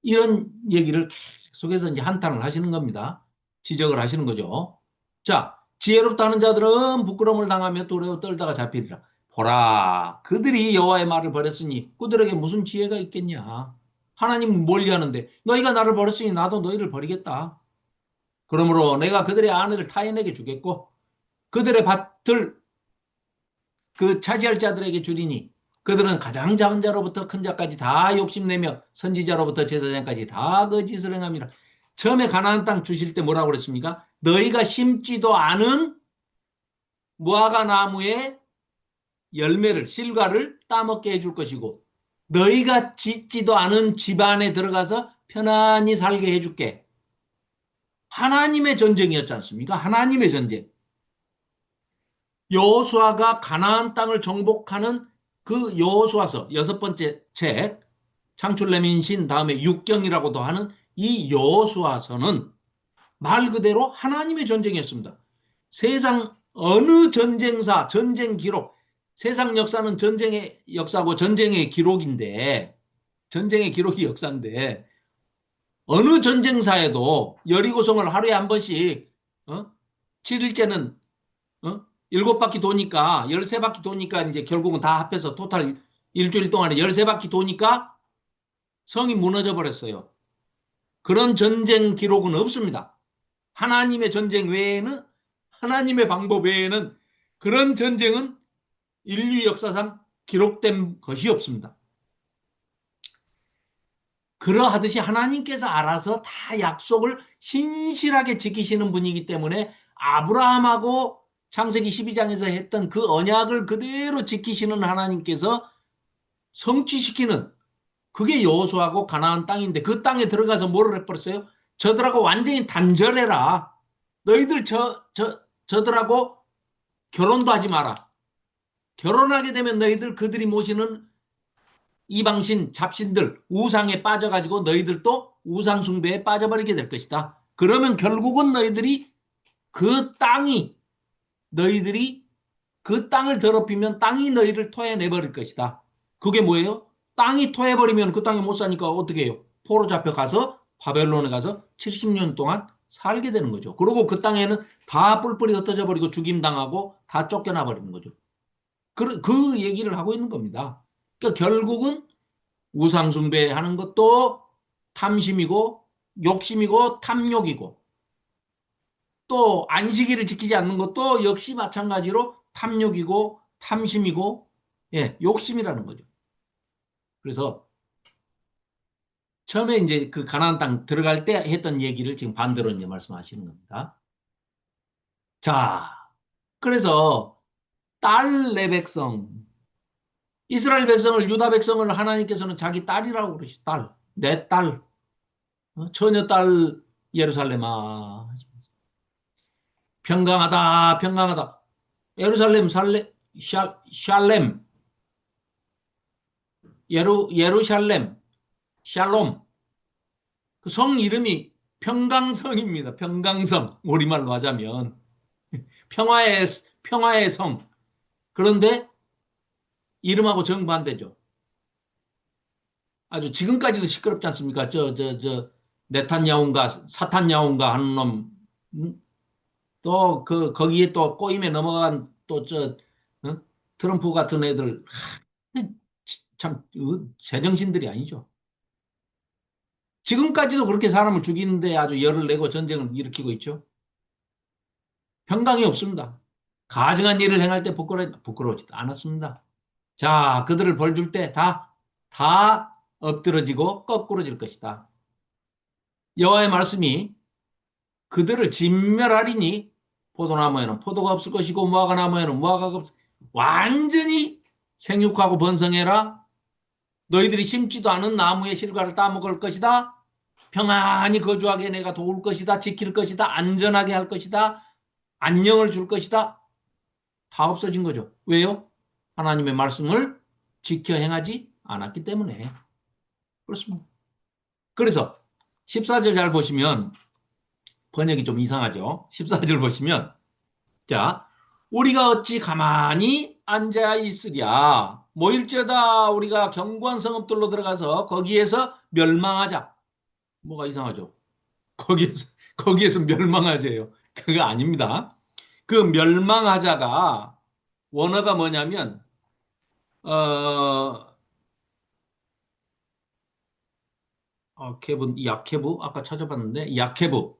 이런 얘기를 계속해서 이제 한탄을 하시는 겁니다. 지적을 하시는 거죠. 자, 지혜롭다 하는 자들은 부끄러움을 당하며 두려워 떨다가 잡히리라. 보라, 그들이 여호와의 말을 버렸으니 그들에게 무슨 지혜가 있겠냐. 하나님은 멀리 하는데 너희가 나를 버렸으니 나도 너희를 버리겠다. 그러므로 내가 그들의 아내를 타인에게 주겠고 그들의 밭을 그 차지할 자들에게 주리니 그들은 가장 작은 자로부터 큰 자까지 다 욕심내며 선지자로부터 제사장까지 다 거짓을 행함이라. 처음에 가나안 땅 주실 때 뭐라고 그랬습니까? 너희가 심지도 않은 무화과 나무의 열매를 실과를 따먹게 해줄 것이고 너희가 짓지도 않은 집 안에 들어가서 편안히 살게 해줄게. 하나님의 전쟁이었지 않습니까? 하나님의 전쟁. 여호수아가 가나안 땅을 정복하는 그 여호수아서 6번째 책 창출레민신 다음에 육경이라고도 하는 이 여호수아서는 말 그대로 하나님의 전쟁이었습니다. 세상 어느 전쟁사, 전쟁 기록, 세상 역사는 전쟁의 역사고 전쟁의 기록인데 전쟁의 기록이 역사인데 어느 전쟁사에도 여리고성을 하루에 한 번씩 7일째는 7바퀴 도니까 13바퀴 도니까 이제 결국은 다 합해서 토탈 일주일 동안에 13바퀴 도니까 성이 무너져 버렸어요. 그런 전쟁 기록은 없습니다. 하나님의 전쟁 외에는, 하나님의 방법 외에는 그런 전쟁은 인류 역사상 기록된 것이 없습니다. 그러하듯이 하나님께서 알아서 다 약속을 신실하게 지키시는 분이기 때문에 아브라함하고 창세기 12장에서 했던 그 언약을 그대로 지키시는 하나님께서 성취시키는, 그게 여호수아하고 가나안 땅인데, 그 땅에 들어가서 뭐를 해버렸어요? 저들하고 완전히 단절해라. 너희들 저들하고 결혼도 하지 마라. 결혼하게 되면 너희들 그들이 모시는 이방신, 잡신들, 우상에 빠져가지고 너희들도 우상 숭배에 빠져버리게 될 것이다. 그러면 결국은 너희들이 그 땅을 더럽히면 땅이 너희를 토해내버릴 것이다. 그게 뭐예요? 땅이 토해버리면 그 땅에 못 사니까 어떻게 해요? 포로 잡혀가서 바벨론에 가서 70년 동안 살게 되는 거죠. 그리고 그 땅에는 다 뿔뿔이 흩어져 버리고 죽임당하고 다 쫓겨나 버리는 거죠. 그 얘기를 하고 있는 겁니다. 그러니까 결국은 우상숭배하는 것도 탐심이고 욕심이고 탐욕이고, 또 안식일을 지키지 않는 것도 역시 마찬가지로 탐욕이고 탐심이고, 예, 욕심이라는 거죠. 그래서 처음에 이제 그 가나안 땅 들어갈 때 했던 얘기를 지금 반대로 이제 말씀하시는 겁니다. 자, 그래서 딸 내 백성, 이스라엘 백성을, 유다 백성을 하나님께서는 자기 딸이라고 그러시. 딸, 내 딸, 처녀 딸 예루살렘아, 평강하다, 평강하다. 예루살렘 샬렘, 예루샬렘, 샬롬. 그 성 이름이 평강성입니다. 평강성. 우리말로 하자면 평화의 성. 그런데 이름하고 정반대죠. 아주 지금까지도 시끄럽지 않습니까? 네탄야후인가 사탄야후인가 하는 놈, 또 거기에 또 꼬임에 넘어간 또 트럼프 같은 애들, 참 제정신들이 아니죠. 지금까지도 그렇게 사람을 죽이는데 아주 열을 내고 전쟁을 일으키고 있죠. 평강이 없습니다. 가증한 일을 행할 때 부끄러워지도 않았습니다. 자, 그들을 벌 줄 때 다 엎드러지고 거꾸러질 것이다. 여호와의 말씀이 그들을 진멸하리니 포도나무에는 포도가 없을 것이고 무화과나무에는 무화과가 없을, 완전히 생육하고 번성해라. 너희들이 심지도 않은 나무의 실과를 따먹을 것이다. 평안히 거주하게 내가 도울 것이다. 지킬 것이다. 안전하게 할 것이다. 안녕을 줄 것이다. 다 없어진 거죠. 왜요? 하나님의 말씀을 지켜 행하지 않았기 때문에 그렇습니다. 그래서 14절 잘 보시면 번역이 좀 이상하죠. 14절 보시면, 자, 우리가 어찌 가만히 앉아 있으랴. 모일지어다 우리가 견고한 성읍들로 들어가서 거기에서 멸망하자. 뭐가 이상하죠? 거기에서 멸망하자요. 그거 아닙니다. 그 멸망하자가 원어가 뭐냐면, 야케브 아까 찾아봤는데 야케브,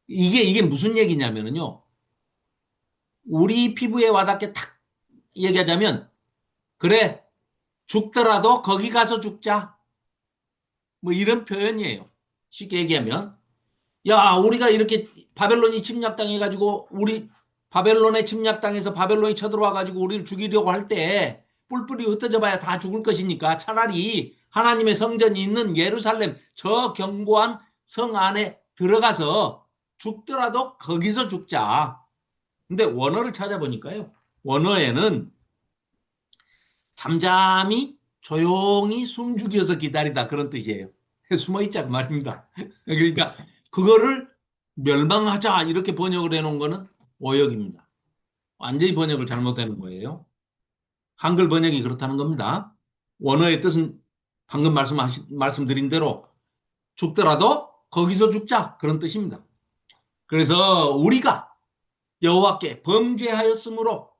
이게 무슨 얘기냐면요, 우리 피부에 와닿게 탁 얘기하자면, 그래, 죽더라도 거기 가서 죽자. 뭐 이런 표현이에요. 쉽게 얘기하면, 야, 우리가 이렇게 바벨론이 침략당해가지고, 우리 바벨론에 침략당해서 바벨론이 쳐들어와가지고 우리를 죽이려고 할 때 뿔뿔이 흩어져 봐야 다 죽을 것이니까 차라리 하나님의 성전이 있는 예루살렘 저 견고한 성 안에 들어가서 죽더라도 거기서 죽자. 근데 원어를 찾아보니까요, 원어에는 잠잠히 조용히 숨죽여서 기다리다, 그런 뜻이에요. 숨어있자 그 말입니다. 그러니까 그거를 멸망하자 이렇게 번역을 해놓은 거는 오역입니다. 완전히 번역을 잘못하는 거예요. 한글 번역이 그렇다는 겁니다. 원어의 뜻은 방금 말씀드린 대로 죽더라도 거기서 죽자, 그런 뜻입니다. 그래서 우리가 여호와께 범죄하였으므로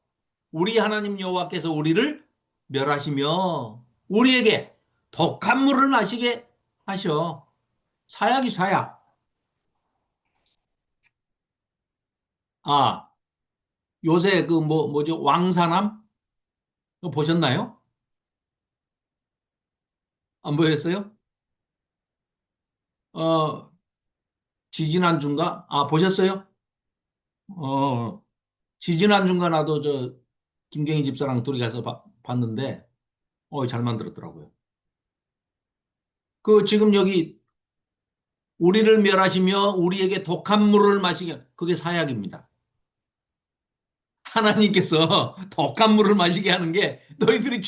우리 하나님 여호와께서 우리를 멸하시며 우리에게 독한 물을 마시게 하셔. 사약이 사약. 아, 요새 그 뭐죠? 왕사남? 그거 보셨나요? 안 보였어요? 어, 지지난주인가? 아, 보셨어요? 어, 지지난주인가 나도 김경희 집사랑 둘이 가서 봤는데, 잘 만들었더라고요. 그 지금 여기 우리를 멸하시며 우리에게 독한 물을 마시게, 그게 사약입니다. 하나님께서 독한 물을 마시게 하는 게 너희들이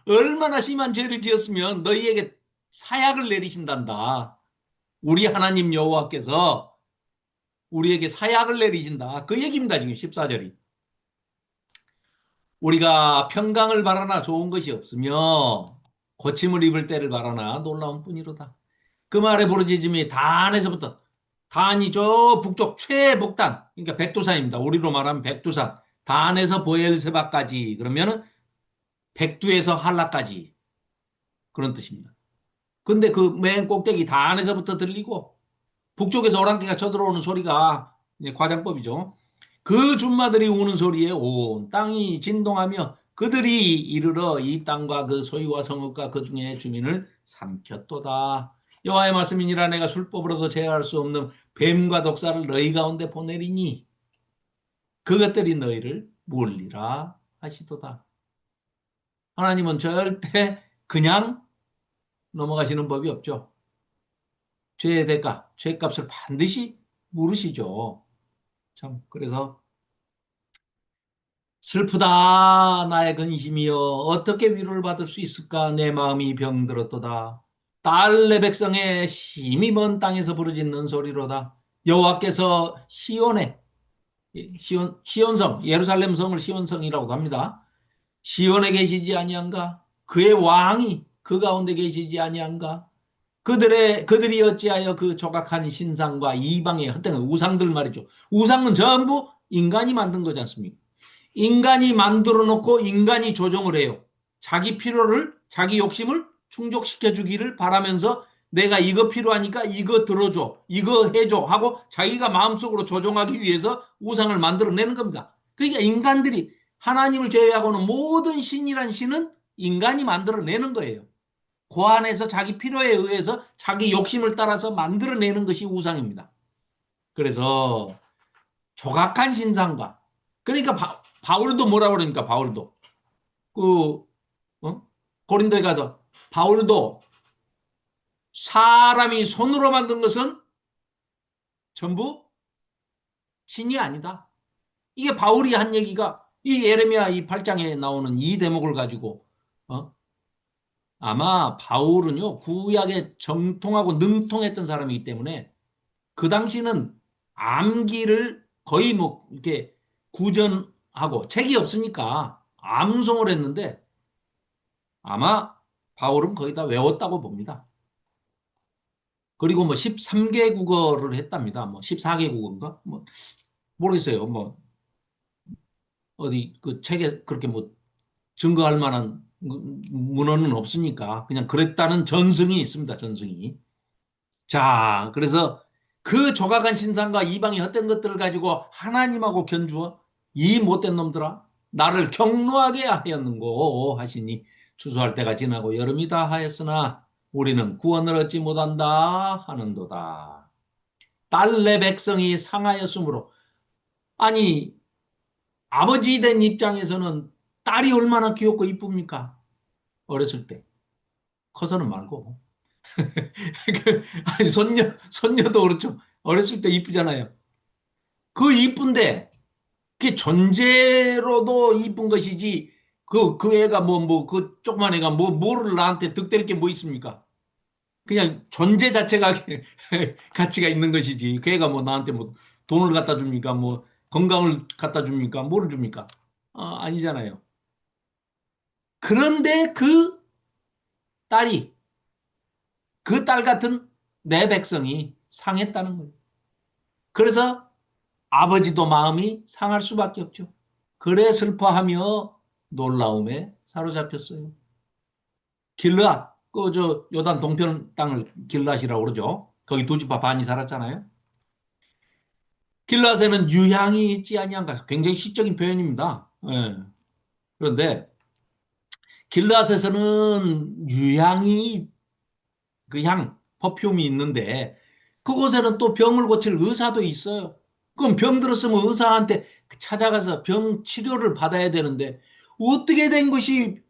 얼마나 심한 죄를 지었으면 너희에게 사약을 내리신단다. 우리 하나님 여호와께서 우리에게 사약을 내리신다. 그 얘기입니다. 지금 14절이. 우리가 평강을 바라나 좋은 것이 없으며 고침을 입을 때를 바라나 놀라운 뿐이로다. 그 말의 부르짖음이 단에서부터, 단이 저 북쪽 최북단, 그러니까 백두산입니다. 우리로 말하면 백두산. 단에서 보엘세바까지, 그러면은 백두에서 한라까지, 그런 뜻입니다. 근데 그 맨 꼭대기 단에서부터 들리고 북쪽에서 오랑캐가 쳐들어오는 소리가 이제 과장법이죠. 그 준마들이 우는 소리에 온 땅이 진동하며 그들이 이르러 이 땅과 그 소유와 성읍과 그 중에 주민을 삼켰도다. 여호와의 말씀이니라. 내가 술법으로도 제어할 수 없는 뱀과 독사를 너희 가운데 보내리니 그것들이 너희를 물리라 하시도다. 하나님은 절대 그냥 넘어가시는 법이 없죠. 죄의 대가, 죄값을 반드시 물으시죠. 참, 그래서 슬프다 나의 근심이여 어떻게 위로를 받을 수 있을까 내 마음이 병들었도다. 딸 내 백성의 심히 먼 땅에서 부르짖는 소리로다. 여호와께서 시온에 시온성 예루살렘 성을 시온성이라고 합니다. 시온에 계시지 아니한가? 그의 왕이 그 가운데 계시지 아니한가? 그들이 어찌하여 그 조각한 신상과 이방의 헛된 우상들 말이죠. 우상은 전부 인간이 만든 거지 않습니까? 인간이 만들어 놓고 인간이 조종을 해요. 자기 필요를, 자기 욕심을 충족시켜 주기를 바라면서 내가 이거 필요하니까 이거 들어줘, 이거 해줘 하고 자기가 마음속으로 조종하기 위해서 우상을 만들어내는 겁니다. 그러니까 인간들이 하나님을 제외하고는 모든 신이란 신은 인간이 만들어내는 거예요. 그 안에서 자기 필요에 의해서 자기 욕심을 따라서 만들어내는 것이 우상입니다. 그래서 조각한 신상과 그러니까 바울도 뭐라고 그러니까 바울도 그 고린도에 가서 바울도 사람이 손으로 만든 것은 전부 신이 아니다. 이게 바울이 한 얘기가 이 예레미야 이 8장에 나오는 이 대목을 가지고 아마 바울은요 구약에 정통하고 능통했던 사람이기 때문에 그 당시는 암기를 거의 뭐 이렇게 구전하고 책이 없으니까 암송을 했는데 아마 바울은 거의 다 외웠다고 봅니다. 그리고 뭐 13개 국어를 했답니다. 뭐 14개 국어인가? 뭐 모르겠어요. 뭐 어디 그 책에 그렇게 뭐 증거할 만한 문헌은 없으니까 그냥 그랬다는 전승이 있습니다. 전승이. 자, 그래서 그 조각한 신상과 이방의 헛된 것들을 가지고 하나님하고 견주어 이 못된 놈들아 나를 경노하게 하였는고 하시니 추수할 때가 지나고 여름이 다 하였으나 우리는 구원을 얻지 못한다 하는도다. 딸 내 백성이 상하였으므로 아니 아버지 된 입장에서는 딸이 얼마나 귀엽고 이쁩니까? 어렸을 때. 커서는 말고. 아니, 손녀도 그렇죠. 어렸을 때 이쁘잖아요. 그 이쁜데, 그게 존재로도 이쁜 것이지, 그 애가 그 조그만 애가 뭐를 나한테 득될 게 뭐 있습니까? 그냥 존재 자체가 가치가 있는 것이지. 그 애가 뭐 나한테 뭐 돈을 갖다 줍니까? 뭐 건강을 갖다 줍니까? 뭐를 줍니까? 아니잖아요. 그런데 그 딸이, 그 딸 같은 내 백성이 상했다는 거예요. 그래서 아버지도 마음이 상할 수밖에 없죠. 그래 슬퍼하며 놀라움에 사로잡혔어요. 길르앗, 그 저 요단 동편 땅을 길앗이라고 그러죠. 거기 두 집파 반이 살았잖아요. 길앗에는 유향이 있지 아니한가. 굉장히 시적인 표현입니다. 예. 그런데 길앗에서는 유향이 그 향, 퍼퓸이 있는데 그곳에는 또 병을 고칠 의사도 있어요. 그럼 병 들었으면 의사한테 찾아가서 병 치료를 받아야 되는데 어떻게 된 것이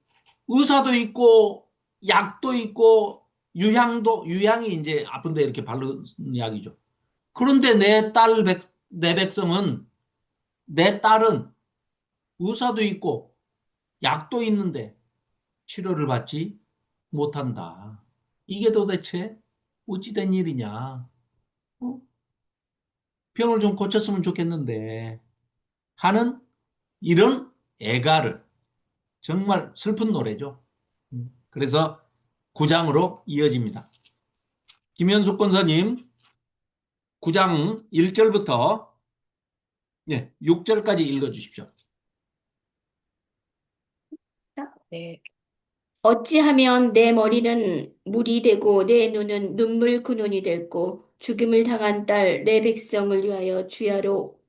의사도 있고 약도 있고 유향이 이제 아픈데 이렇게 바르는 약이죠. 그런데 내 백성은 내 딸은 의사도 있고 약도 있는데 치료를 받지 못한다. 이게 도대체 어찌된 일이냐? 어? 병을 좀 고쳤으면 좋겠는데 하는 이런 애가를 정말 슬픈 노래죠. 그래서 9장으로 이어집니다. 김현숙 권사님 9장 1절부터 6절까지 읽어주십시오. 네. 어찌하면 내 머리는 물이 되고 내 눈은 눈물 근원이 됐고 죽임을 당한 딸 내 백성을 위하여 주야로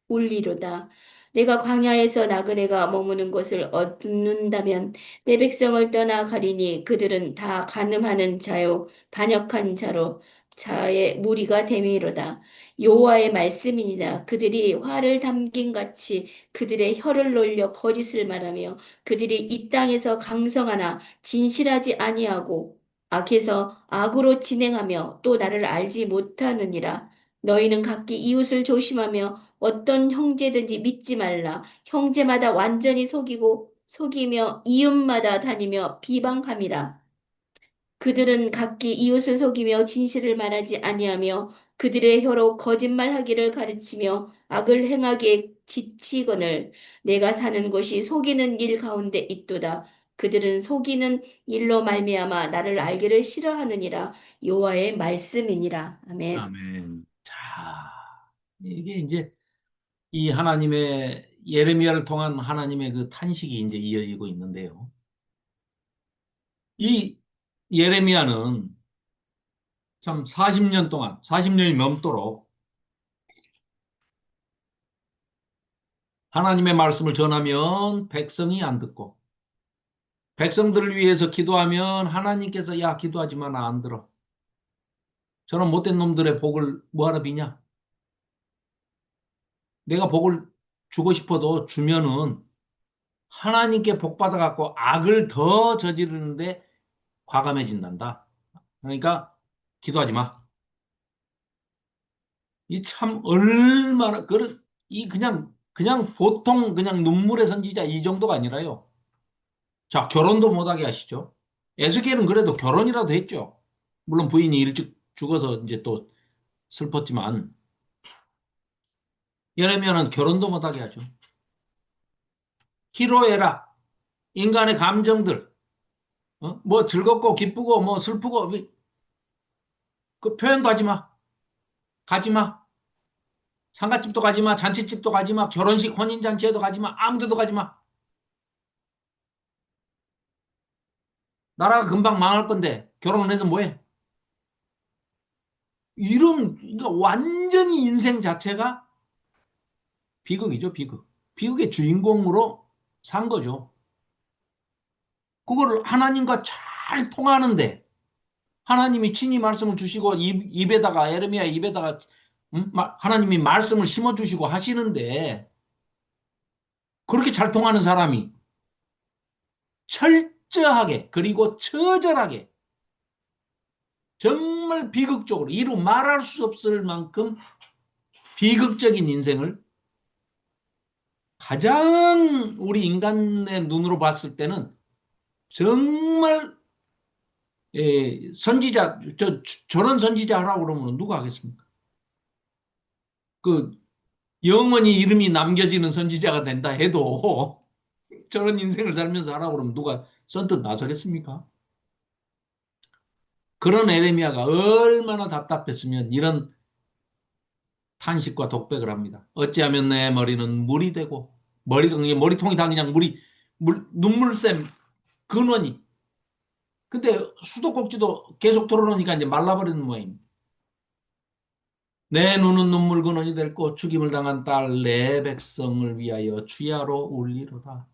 울리로다. 내가 광야에서 나그네가 머무는 곳을 얻는다면 내 백성을 떠나 가리니 그들은 다 간음하는 자요 반역한 자의 무리가 됨이로다. 여호와의 말씀이니라. 그들이 화를 담긴 같이 그들의 혀를 놀려 거짓을 말하며 그들이 이 땅에서 강성하나 진실하지 아니하고 악해서 악으로 진행하며 또 나를 알지 못하느니라. 너희는 각기 이웃을 조심하며 어떤 형제든지 믿지 말라. 형제마다 완전히 속이며 이웃마다 다니며 비방함이라. 그들은 각기 이웃을 속이며 진실을 말하지 아니하며 그들의 혀로 거짓말하기를 가르치며 악을 행하기에 지치거늘 내가 사는 곳이 속이는 일 가운데 있도다. 그들은 속이는 일로 말미암아 나를 알기를 싫어하느니라. 여호와의 말씀이니라. 아멘. 아멘. 자, 이게 이제 이 하나님의 예레미야를 통한 하나님의 그 탄식이 이제 이어지고 있는데요. 이 예레미야는 참 40년 동안, 40년이 넘도록 하나님의 말씀을 전하면 백성이 안 듣고, 백성들을 위해서 기도하면 하나님께서 야, 기도하지 마, 나 안 들어. 저런 못된 놈들의 복을 뭐하러 비냐? 내가 복을 주고 싶어도 주면은 하나님께 복 받아갖고 악을 더 저지르는데 과감해진단다. 그러니까 기도하지 마. 이 참 얼마나 이 그냥 보통 그냥 눈물의 선지자 이 정도가 아니라요. 자, 결혼도 못하게 하시죠. 에스겔은 그래도 결혼이라도 했죠. 물론 부인이 일찍 죽어서 이제 또 슬펐지만 예레미야는 결혼도 못하게 하죠. 희로애락, 인간의 감정들, 뭐 즐겁고 기쁘고 뭐 슬프고 그 표현도 하지 마. 가지 마. 상가집도 가지 마. 잔치집도 가지 마. 결혼식 혼인잔치에도 가지 마. 아무 데도 가지 마. 나라가 금방 망할 건데 결혼을 해서 뭐해? 그러니까 완전히 인생 자체가 비극이죠, 비극. 비극의 주인공으로 산 거죠. 그거를 하나님과 잘 통하는데 하나님이 친히 말씀을 주시고 입에다가 예레미야 입에다가 하나님이 말씀을 심어 주시고 하시는데 그렇게 잘 통하는 사람이 철저하게 그리고 처절하게 정말 비극적으로 이루 말할 수 없을 만큼 비극적인 인생을 가장 우리 인간의 눈으로 봤을 때는 정말 선지자 저런 선지자 하라고 그러면 누가 하겠습니까? 그 영원히 이름이 남겨지는 선지자가 된다 해도 저런 인생을 살면서 하라고 그러면 누가 선뜻 나서겠습니까? 그런 에레미야가 얼마나 답답했으면 이런 탄식과 독백을 합니다. 어찌하면 내 머리는 물이 되고 머리통이 다 그냥 눈물샘 근원이 근데 수도꼭지도 계속 들어오니까 이제 말라버리는 모양입니다. 내 눈은 눈물 근원이 됐고 죽임을 당한 딸 내 백성을 위하여 주야로 울리로다.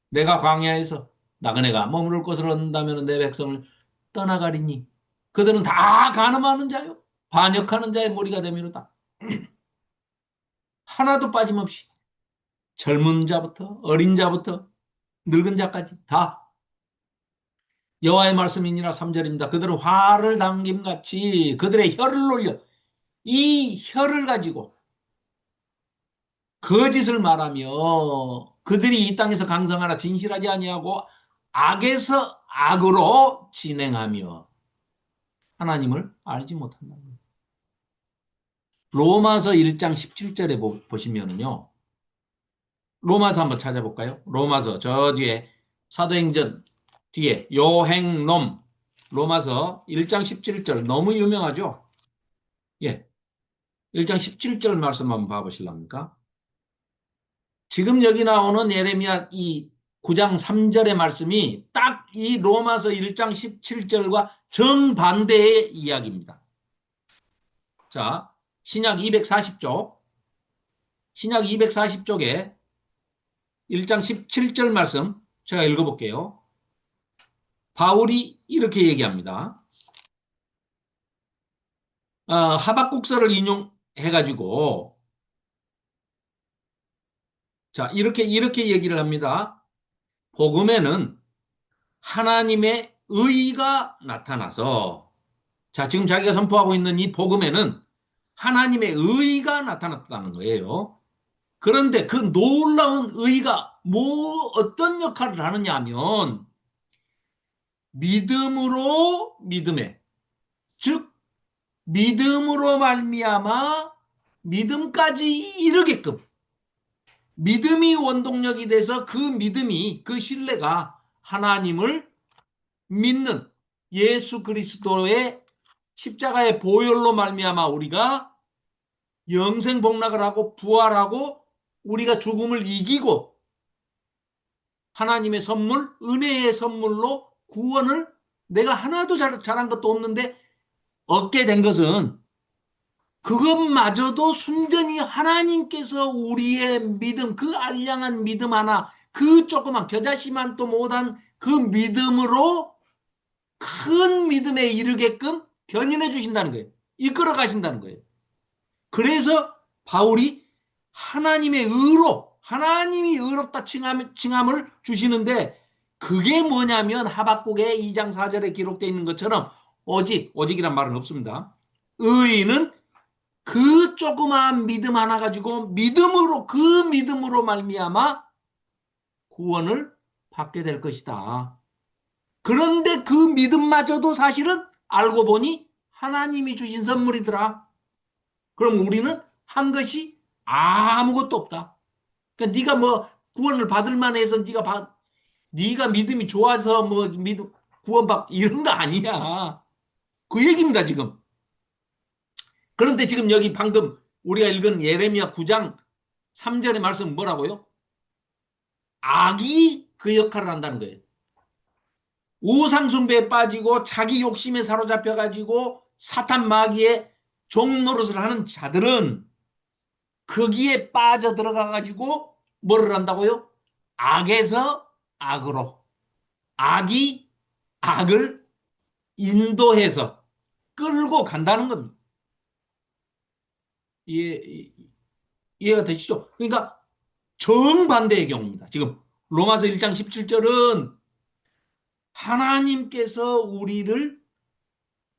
내가 광야에서 나그네가 머무를 곳을 얻는다면 내 백성을 떠나가리니 그들은 다 간음하는 자요 반역하는 자의 무리가 되미로다. 하나도 빠짐없이 젊은 자부터 어린 자부터 늙은 자까지 다 여호와의 말씀이니라. 3절입니다. 그들은 화를 당김같이 그들의 혀를 놀려 이 혀를 가지고 거짓을 말하며 그들이 이 땅에서 강성하나 진실하지 아니하고 악에서 악으로 진행하며 하나님을 알지 못한다는 거예요. 로마서 1장 17절에 보시면은요. 로마서 한번 찾아볼까요? 로마서 저 뒤에 사도행전 뒤에 요행론 로마서 1장 17절 너무 유명하죠? 예. 1장 17절 말씀 한번 봐보실랍니까? 지금 여기 나오는 예레미야 이 9장 3절의 말씀이 딱 이 로마서 1장 17절과 정반대의 이야기입니다. 자, 신약 240쪽, 신약 240쪽에 1장 17절 말씀 제가 읽어볼게요. 바울이 이렇게 얘기합니다. 하박국서를 인용해가지고 자, 이렇게 얘기를 합니다. 복음에는 하나님의 의가 나타나서 자, 지금 자기가 선포하고 있는 이 복음에는 하나님의 의가 나타났다는 거예요. 그런데 그 놀라운 의가 어떤 역할을 하느냐 하면 믿음으로 믿음에 즉 믿음으로 말미암아 믿음까지 이르게끔 믿음이 원동력이 돼서 그 믿음이 그 신뢰가 하나님을 믿는 예수 그리스도의 십자가의 보혈로 말미암아 우리가 영생 복락을 하고 부활하고 우리가 죽음을 이기고 하나님의 선물, 은혜의 선물로 구원을 내가 하나도 잘한 것도 없는데 얻게 된 것은 그것마저도 순전히 하나님께서 우리의 믿음, 그 알량한 믿음 하나, 그 조그만 겨자씨만도 못한 그 믿음으로 큰 믿음에 이르게끔 견인해 주신다는 거예요. 이끌어 가신다는 거예요. 그래서 바울이 하나님의 의로, 하나님이 의롭다 칭함을 주시는데 그게 뭐냐면 하박국의 2장 4절에 기록되어 있는 것처럼 오직이란 말은 없습니다. 의인은 그 조그마한 믿음 하나 가지고 그 믿음으로 말미암아 구원을 받게 될 것이다. 그런데 그 믿음마저도 사실은 알고 보니 하나님이 주신 선물이더라. 그럼 우리는 한 것이 아무것도 없다. 그러니까 네가 뭐 구원을 받을 만해서 네가 믿음이 좋아서 뭐 믿음 구원받 이런 거 아니야. 그 얘기입니다 지금. 그런데 지금 여기 방금 우리가 읽은 예레미야 9장 3절의 말씀은 뭐라고요? 악이 그 역할을 한다는 거예요. 우상숭배에 빠지고 자기 욕심에 사로잡혀가지고 사탄 마귀의 종노릇을 하는 자들은 거기에 빠져 들어가가지고 뭐를 한다고요? 악에서 악으로 악이 악을 인도해서 끌고 간다는 겁니다. 이해가 되시죠? 그러니까 정반대의 경우입니다. 지금 로마서 1장 17절은 하나님께서 우리를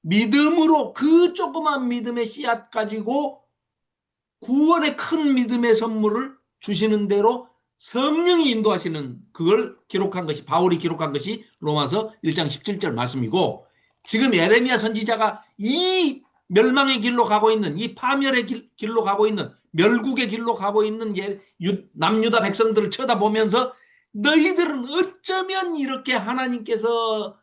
믿음으로 그 조그만 믿음의 씨앗 가지고 구원의 큰 믿음의 선물을 주시는 대로 성령이 인도하시는 그걸 기록한 것이 바울이 기록한 것이 로마서 1장 17절 말씀이고 지금 예레미야 선지자가 이 멸망의 길로 가고 있는 이 파멸의 길로 가고 있는 멸국의 길로 가고 있는 남유다 백성들을 쳐다보면서 너희들은 어쩌면 이렇게 하나님께서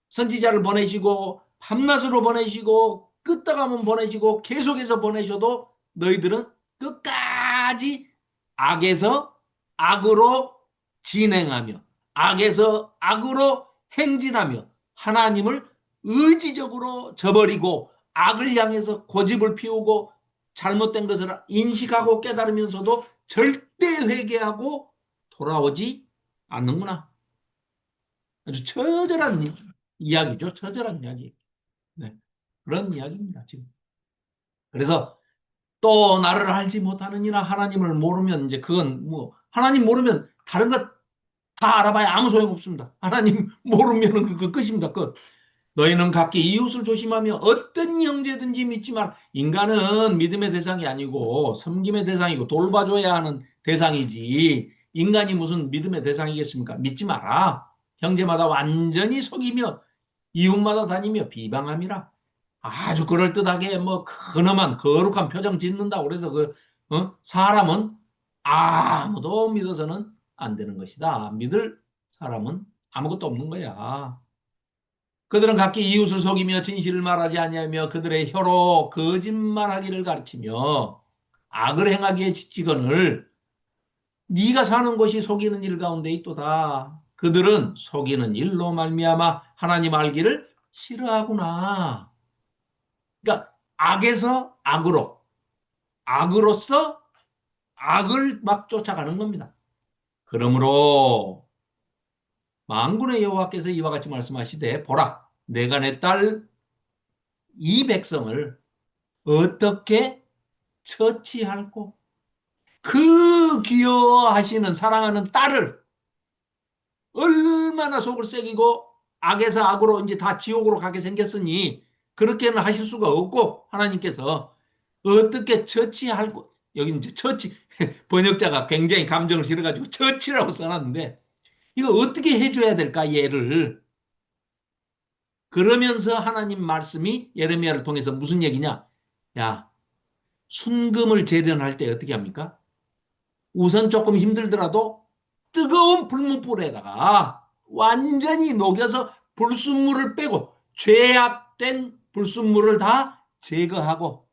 선지자를 보내시고 밤낮으로 보내시고 끄떡하면 보내시고 계속해서 보내셔도 너희들은 끝까지 악에서 악으로 진행하며 악에서 악으로 행진하며 하나님을 의지적으로 저버리고 악을 향해서 고집을 피우고 잘못된 것을 인식하고 깨달으면서도 절대 회개하고 돌아오지 않는구나. 아주 처절한 이야기죠. 처절한 이야기. 네. 그런 이야기입니다, 지금. 그래서 또 나를 알지 못하는 이나 하나님을 모르면 이제 그건 뭐 하나님 모르면 다른 것 다 알아봐야 아무 소용 없습니다. 하나님 모르면은 그 끝입니다. 끝. 너희는 각기 이웃을 조심하며 어떤 형제든지 믿지 마라. 인간은 믿음의 대상이 아니고 섬김의 대상이고 돌봐줘야 하는 대상이지. 인간이 무슨 믿음의 대상이겠습니까? 믿지 마라. 형제마다 완전히 속이며 이웃마다 다니며 비방함이라. 아주 그럴듯하게 뭐 근엄한 거룩한 표정 짓는다고 그래서 사람은 아무도 믿어서는 안 되는 것이다. 믿을 사람은 아무것도 없는 거야. 그들은 각기 이웃을 속이며 진실을 말하지 아니하며 그들의 혀로 거짓말하기를 가르치며 악을 행하기에 지치거늘 네가 사는 곳이 속이는 일 가운데 있도다. 그들은 속이는 일로 말미암아 하나님 알기를 싫어하구나. 그러니까 악에서 악으로, 악으로서 악을 막 쫓아가는 겁니다. 그러므로 만군의 여호와께서 이와 같이 말씀하시되 보라 내가 내 딸 이 백성을 어떻게 처치할꼬 그 귀여워하시는 사랑하는 딸을 얼마나 속을 새기고 악에서 악으로 이제 다 지옥으로 가게 생겼으니 그렇게는 하실 수가 없고 하나님께서 어떻게 처치할꼬 여기 이제 처치 번역자가 굉장히 감정을 실어가지고 처치라고 써놨는데 이거 어떻게 해줘야 될까 얘를 그러면서 하나님 말씀이 예레미야를 통해서 무슨 얘기냐 야 순금을 재련할 때 어떻게 합니까? 우선 조금 힘들더라도 뜨거운 불문불에다가 완전히 녹여서 불순물을 빼고 죄악된 불순물을 다 제거하고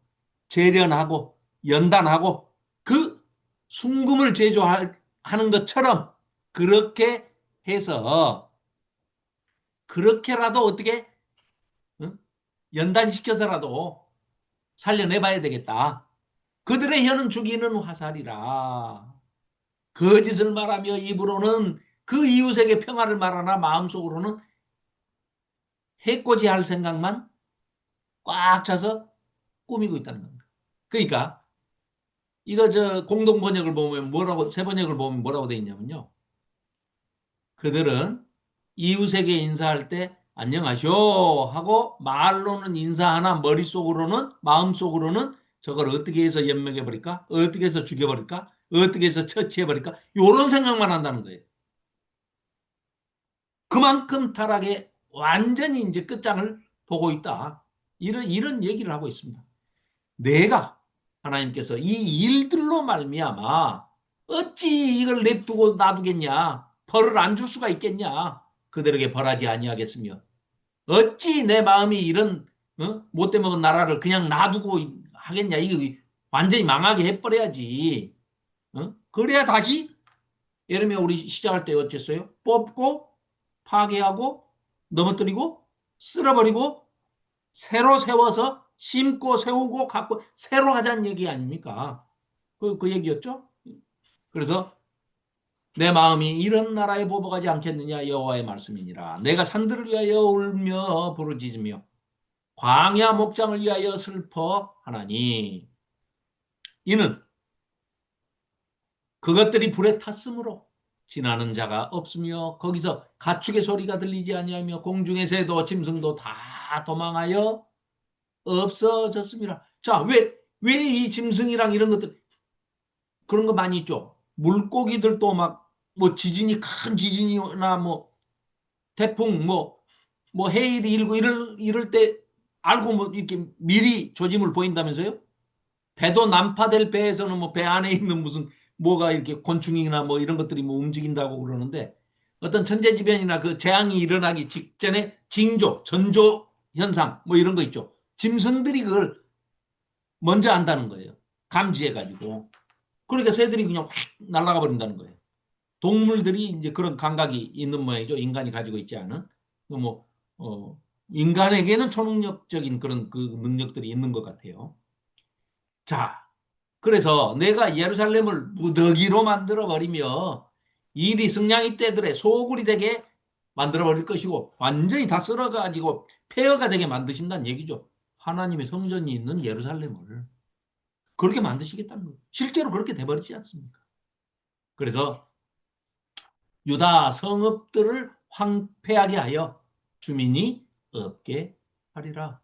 재련하고 연단하고 그 순금을 제조하는 것처럼 그렇게 해서 그렇게라도 어떻게 연단시켜서라도 살려내봐야 되겠다. 그들의 혀는 죽이는 화살이라. 거짓을 말하며 입으로는 그 이웃에게 평화를 말하나 마음속으로는 해코지 할 생각만 꽉 차서 꾸미고 있다는 겁니다. 그러니까 이거 저 공동 번역을 보면 뭐라고 새 번역을 보면 뭐라고 돼 있냐면요. 그들은 이웃에게 인사할 때 안녕하쇼 하고 말로는 인사하나 머릿속으로는 마음속으로는 저걸 어떻게 해서 연명해 버릴까? 어떻게 해서 죽여 버릴까? 어떻게 해서 처치해 버릴까? 이런 생각만 한다는 거예요. 그만큼 타락에 완전히 이제 끝장을 보고 있다. 이런 얘기를 하고 있습니다. 내가 하나님께서 이 일들로 말미암아 어찌 이걸 냅두고 놔두겠냐? 벌을 안 줄 수가 있겠냐? 그들에게 벌하지 아니하겠으며 어찌 내 마음이 이런 못돼 먹은 나라를 그냥 놔두고 하겠냐? 이거 완전히 망하게 해버려야지. 그래야 다시 예레미야 우리 시작할 때 어땠어요? 뽑고 파괴하고 넘어뜨리고 쓸어버리고 새로 세워서 심고 세우고 갖고 새로 하자는 얘기 아닙니까? 그 얘기였죠? 그래서 내 마음이 이런 나라에 보복하지 않겠느냐 여호와의 말씀이니라. 내가 산들을 위하여 울며 부르짖으며 광야 목장을 위하여 슬퍼하나니 이는 그것들이 불에 탔으므로 지나는 자가 없으며 거기서 가축의 소리가 들리지 아니하며 공중의 새도 짐승도 다 도망하여 없어졌습니다. 자, 왜 이 짐승이랑 이런 것들 그런 거 많이 있죠. 물고기들도 막 뭐 지진이 큰 지진이나 뭐 태풍 뭐 해일이 일고 이럴 때 알고 뭐 이렇게 미리 조짐을 보인다면서요? 배도 난파될 배에서는 뭐 배 안에 있는 무슨 뭐가 이렇게 곤충이나 뭐 이런 것들이 뭐 움직인다고 그러는데 어떤 천재지변이나 그 재앙이 일어나기 직전에 징조, 전조 현상 뭐 이런 거 있죠. 짐승들이 그걸 먼저 안다는 거예요. 감지해가지고. 그러니까 새들이 그냥 확 날아가 버린다는 거예요. 동물들이 이제 그런 감각이 있는 모양이죠. 인간이 가지고 있지 않은. 뭐 인간에게는 초능력적인 그런 그 능력들이 있는 것 같아요. 자, 그래서 내가 예루살렘을 무더기로 만들어 버리며 일이 승냥이 떼들의 소굴이 되게 만들어 버릴 것이고 완전히 다 썰어가지고 폐허가 되게 만드신다는 얘기죠. 하나님의 성전이 있는 예루살렘을 그렇게 만드시겠다는 거예요. 실제로 그렇게 돼버리지 않습니까? 그래서 유다 성읍들을 황폐하게 하여 주민이 없게 하리라.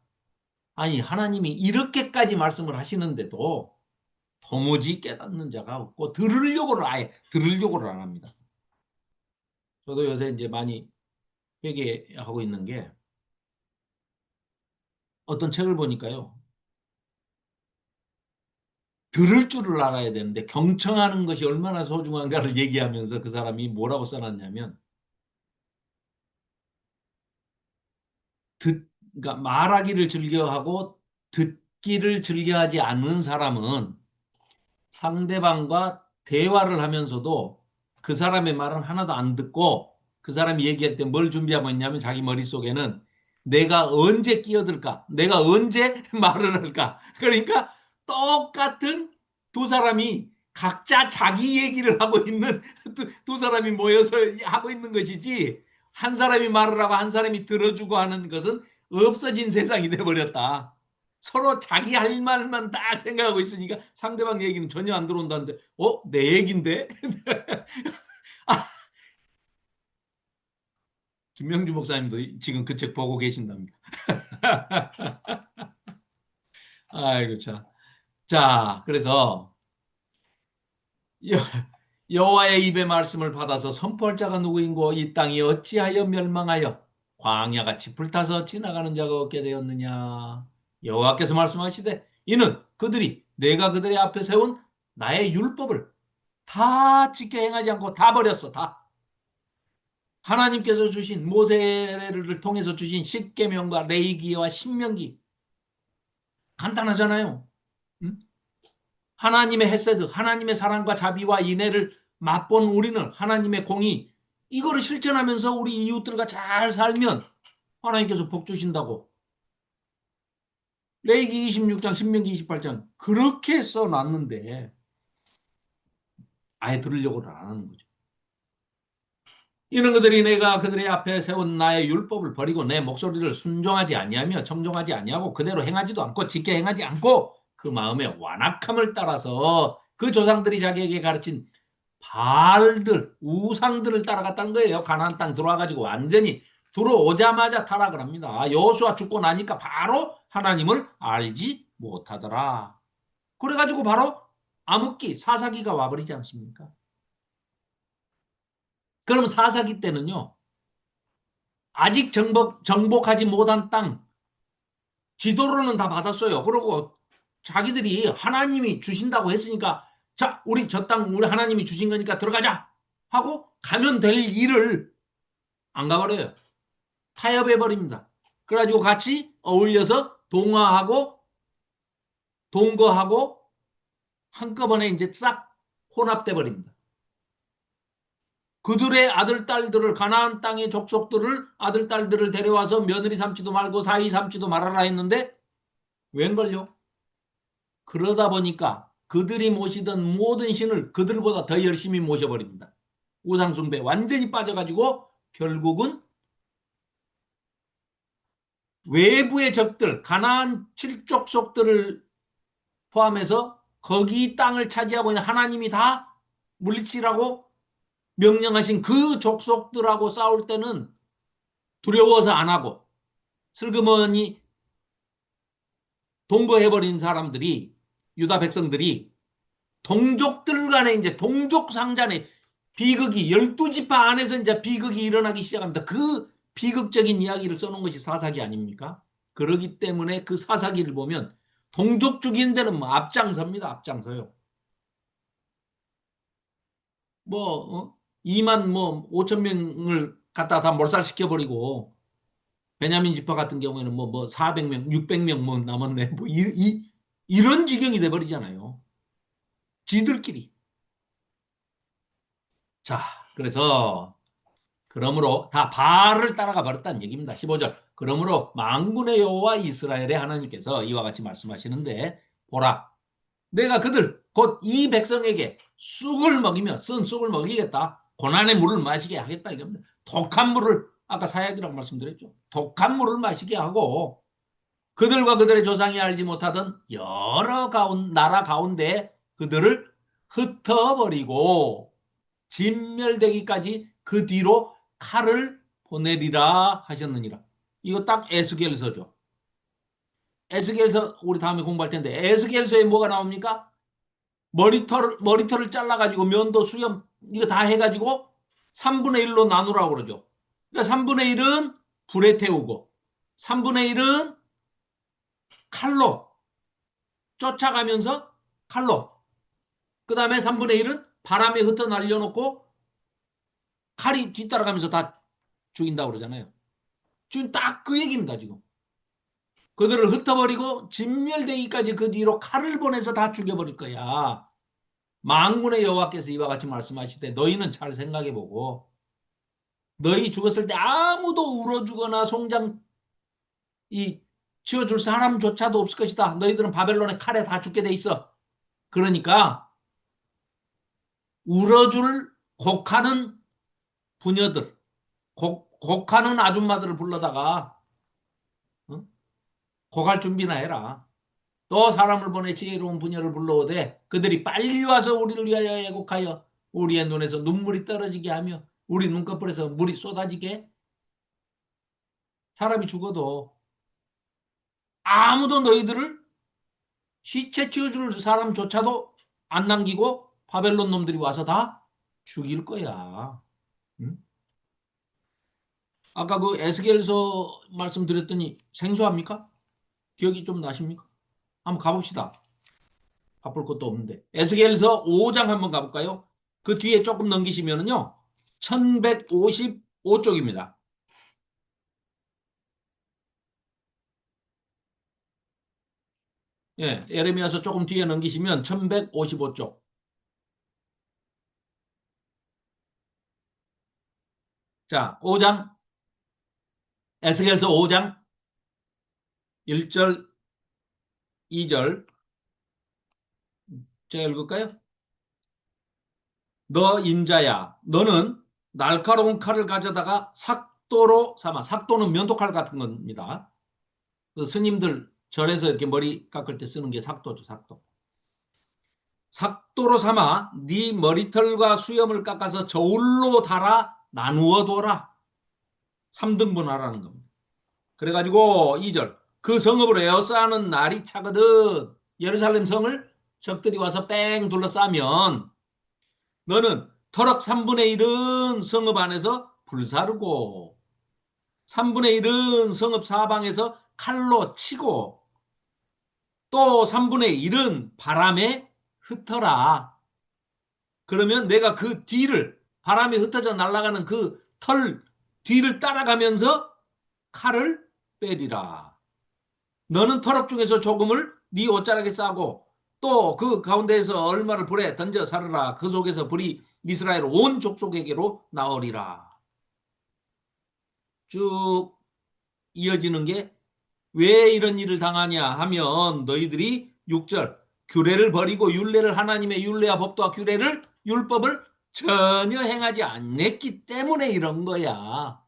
아니 하나님이 이렇게까지 말씀을 하시는데도 도무지 깨닫는 자가 없고 들으려고를 아예 들으려고를 안 합니다. 저도 요새 이제 많이 회개하고 있는 게 어떤 책을 보니까요. 들을 줄을 알아야 되는데 경청하는 것이 얼마나 소중한가를 얘기하면서 그 사람이 뭐라고 써놨냐면 그러니까 말하기를 즐겨하고 듣기를 즐겨하지 않는 사람은 상대방과 대화를 하면서도 그 사람의 말은 하나도 안 듣고 그 사람이 얘기할 때 뭘 준비하고 있냐면 자기 머릿속에는 내가 언제 끼어들까? 내가 언제 말을 할까? 그러니까 똑같은 두 사람이 각자 자기 얘기를 하고 있는 두 사람이 모여서 하고 있는 것이지 한 사람이 말을 하고 한 사람이 들어주고 하는 것은 없어진 세상이 돼버렸다. 서로 자기 할 말만 딱 생각하고 있으니까 상대방 얘기는 전혀 안 들어온다는데, 내 얘긴데? 아, 김명주 목사님도 지금 그 책 보고 계신답니다. 아이고, 참. 자, 그래서 여, 여호와의 입의 말씀을 받아서 선포할 자가 누구인고 이 땅이 어찌하여 멸망하여 광야같이 불타서 지나가는 자가 없게 되었느냐. 여호와께서 말씀하시되 이는 그들이 내가 그들의 앞에 세운 나의 율법을 다 지켜 행하지 않고 다 버렸어. 다. 하나님께서 주신 모세를 통해서 주신 십계명과 레위기와 신명기 간단하잖아요. 응? 하나님의 헤세드, 하나님의 사랑과 자비와 인애를 맛본 우리는 하나님의 공의 이거를 실천하면서 우리 이웃들과 잘 살면 하나님께서 복 주신다고. 레위기 26장, 신명기 28장 그렇게 써놨는데 아예 들으려고 안 하는 거죠. 이는 그들이 내가 그들의 앞에 세운 나의 율법을 버리고 내 목소리를 순종하지 아니하며 청종하지 아니하고 그대로 행하지도 않고 지켜 행하지 않고 그 마음의 완악함을 따라서 그 조상들이 자기에게 가르친 바알들, 우상들을 따라갔다는 거예요. 가나안 땅 들어와가지고 완전히 들어오자마자 타락을 합니다. 여호수아 죽고 나니까 바로 하나님을 알지 못하더라. 그래가지고 바로 암흑기, 사사기가 와버리지 않습니까? 그럼 사사기 때는요. 아직 정복하지 못한 땅 지도로는 다 받았어요. 그리고 자기들이 하나님이 주신다고 했으니까 자, 우리 저 땅 우리 하나님이 주신 거니까 들어가자 하고 가면 될 일을 안 가버려요. 타협해버립니다. 그래가지고 같이 어울려서 동화하고 동거하고 한꺼번에 이제 싹 혼합돼 버립니다. 그들의 아들, 딸들을 가나안 땅의 족속들을 아들, 딸들을 데려와서 며느리 삼지도 말고 사위 삼지도 말아라 했는데 웬걸요? 그러다 보니까 그들이 모시던 모든 신을 그들보다 더 열심히 모셔버립니다. 우상숭배 완전히 빠져가지고 결국은 외부의 적들, 가나안 칠족속들을 포함해서 거기 땅을 차지하고 있는 하나님이 다 물리치라고 명령하신 그 족속들하고 싸울 때는 두려워서 안 하고 슬그머니 동거해버린 사람들이 유다 백성들이 동족들 간에 이제 동족 상잔의 비극이 12지파 안에서 이제 비극이 일어나기 시작합니다. 그 비극적인 이야기를 써놓은 것이 사사기 아닙니까? 그러기 때문에 그 사사기를 보면 동족 죽이는 데는 뭐 앞장섭니다. 앞장서요. 뭐 2만 뭐 5천 명을 갖다 다 몰살시켜버리고 베냐민 지파 같은 경우에는 뭐 400명, 600명 뭐 남았네. 뭐 이런 지경이 돼버리잖아요. 지들끼리. 자, 그래서 그러므로 다 바알을 따라가 버렸다는 얘기입니다. 15절. 그러므로 만군의 여호와 이스라엘의 하나님께서 이와 같이 말씀하시는데 보라 내가 그들 곧 이 백성에게 쑥을 먹이며 쓴 쑥을 먹이겠다. 고난의 물을 마시게 하겠다 이겁니다. 독한 물을 아까 사약이라고 말씀드렸죠. 독한 물을 마시게 하고 그들과 그들의 조상이 알지 못하던 여러 나라 가운데 그들을 흩어버리고 진멸되기까지 그 뒤로 칼을 보내리라 하셨느니라. 이거 딱 에스겔서죠. 에스겔서 우리 다음에 공부할 텐데 에스겔서에 뭐가 나옵니까? 머리털을 잘라가지고 면도 수염 이거 다 해가지고 3분의 1로 나누라고 그러죠. 그러니까 3분의 1은 불에 태우고 3분의 1은 칼로 쫓아가면서 칼로 그 다음에 3분의 1은 바람에 흩어 날려놓고 칼이 뒤따라가면서 다 죽인다고 그러잖아요. 지금 딱 그 얘기입니다. 지금 그들을 흩어버리고 진멸되기까지 그 뒤로 칼을 보내서 다 죽여버릴 거야. 만군의 여호와께서 이와 같이 말씀하시되 너희는 잘 생각해보고 너희 죽었을 때 아무도 울어주거나 송장 치워줄 사람조차도 없을 것이다. 너희들은 바벨론의 칼에 다 죽게 돼 있어. 그러니까 울어줄 곡하는 부녀들, 곡하는 아줌마들을 불러다가 곡할 준비나 해라. 또 사람을 보내 지혜로운 부녀를 불러오되 그들이 빨리 와서 우리를 위하여 애곡하여 우리의 눈에서 눈물이 떨어지게 하며 우리 눈꺼풀에서 물이 쏟아지게. 사람이 죽어도 아무도 너희들을 시체 치워줄 사람조차도 안 남기고 바벨론 놈들이 와서 다 죽일 거야. 응? 아까 그 에스겔서 말씀드렸더니 생소합니까? 기억이 좀 나십니까? 한번 가봅시다. 바쁠 것도 없는데. 에스겔서 5장 한번 가볼까요? 그 뒤에 조금 넘기시면은요. 1155쪽입니다. 예, 예레미야서 조금 뒤에 넘기시면 1155쪽. 자, 5장. 에스겔서 5장 1절, 2절. 제가 읽을까요? 너 인자야, 너는 날카로운 칼을 가져다가 삭도로 삼아. 삭도는 면도칼 같은 겁니다. 그 스님들 절에서 이렇게 머리 깎을 때 쓰는 게 삭도죠, 삭도. 삭도로 삼아 네 머리털과 수염을 깎아서 저울로 달아 나누어 둬라. 3등분하라는 겁니다. 그래가지고 2절. 그 성읍을 에워싸는 날이 차거든. 예루살렘 성을 적들이 와서 뺑 둘러싸면 너는 터럭 3분의 1은 성읍 안에서 불사르고 3분의 1은 성읍 사방에서 칼로 치고 또 3분의 1은 바람에 흩어라. 그러면 내가 그 뒤를 바람에 흩어져 날아가는 그 털 뒤를 따라가면서 칼을 빼리라. 너는 터럭 중에서 조금을 네 옷자락에 싸고 또 그 가운데에서 얼마를 불에 던져 살으라. 그 속에서 불이 이스라엘 온 족속에게로 나오리라. 쭉 이어지는 게 왜 이런 일을 당하냐 하면 너희들이 6절 규례를 버리고 율례를 하나님의 율례와 법도와 규례를 율법을 전혀 행하지 않았기 때문에 이런 거야.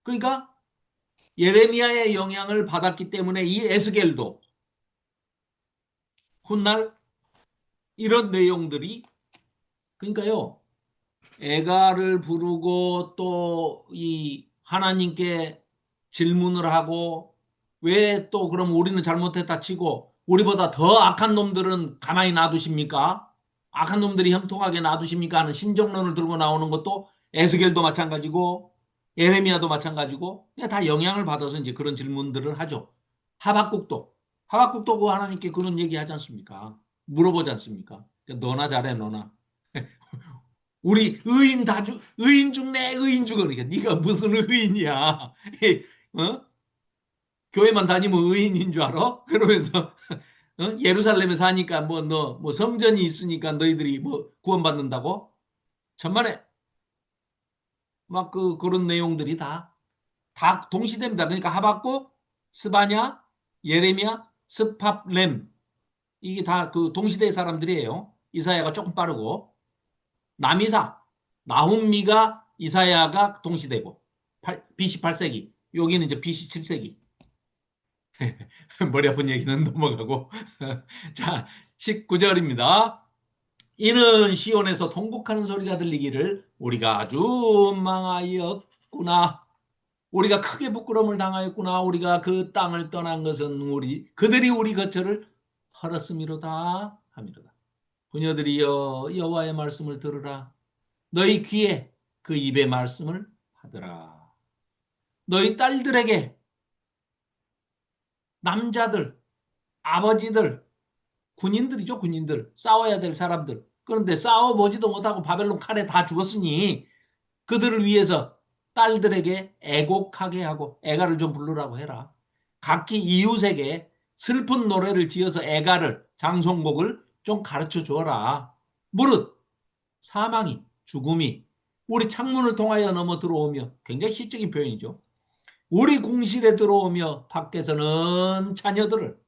그러니까 예레미야의 영향을 받았기 때문에 이 에스겔도 훗날 이런 내용들이 그러니까요. 애가를 부르고 또 이 하나님께 질문을 하고 왜 또 그럼 우리는 잘못했다 치고 우리보다 더 악한 놈들은 가만히 놔두십니까? 악한 놈들이 형통하게 놔두십니까? 하는 신정론을 들고 나오는 것도 에스겔도 마찬가지고 예레미야도 마찬가지고 그냥 다 영향을 받아서 이제 그런 질문들을 하죠. 하박국도 그 하나님께 그런 얘기 하지 않습니까? 물어보지 않습니까? 너나 잘해 너나. 우리 의인 죽네 의인 죽어 그러니까 네가 무슨 의인이야. 어? 교회만 다니면 의인인 줄 알아? 그러면서 예루살렘에 사니까 뭐 너 뭐 성전이 있으니까 너희들이 뭐 구원받는다고? 천만에 막 그런 내용들이 다 동시됩니다. 그러니까 하박국, 스바냐, 예레미야, 스팝렘 이게 다 그 동시대 사람들이에요. 이사야가 조금 빠르고 남이사, 나훔미가 이사야가 동시대고 BC 8세기 여기는 이제 BC 7세기 머리 아픈 얘기는 넘어가고 자 19절입니다. 이는 시온에서 통곡하는 소리가 들리기를 우리가 아주 망하였구나. 우리가 크게 부끄러움을 당하였구나. 우리가 그 땅을 떠난 것은 그들이 우리 거처를 헐었음이로다 하미로다. 부녀들이여 여호와의 말씀을 들으라. 너희 귀에 그 입의 말씀을 하더라. 너희 딸들에게 남자들, 아버지들, 군인들이죠. 군인들. 싸워야 될 사람들. 그런데 싸워보지도 못하고 바벨론 칼에 다 죽었으니 그들을 위해서 딸들에게 애곡하게 하고 애가를 좀 부르라고 해라. 각기 이웃에게 슬픈 노래를 지어서 애가를 장송곡을 좀 가르쳐 주어라. 무릇 사망이 죽음이 우리 창문을 통하여 넘어 들어오며 굉장히 시적인 표현이죠. 우리 궁실에 들어오며 밖에서는 자녀들을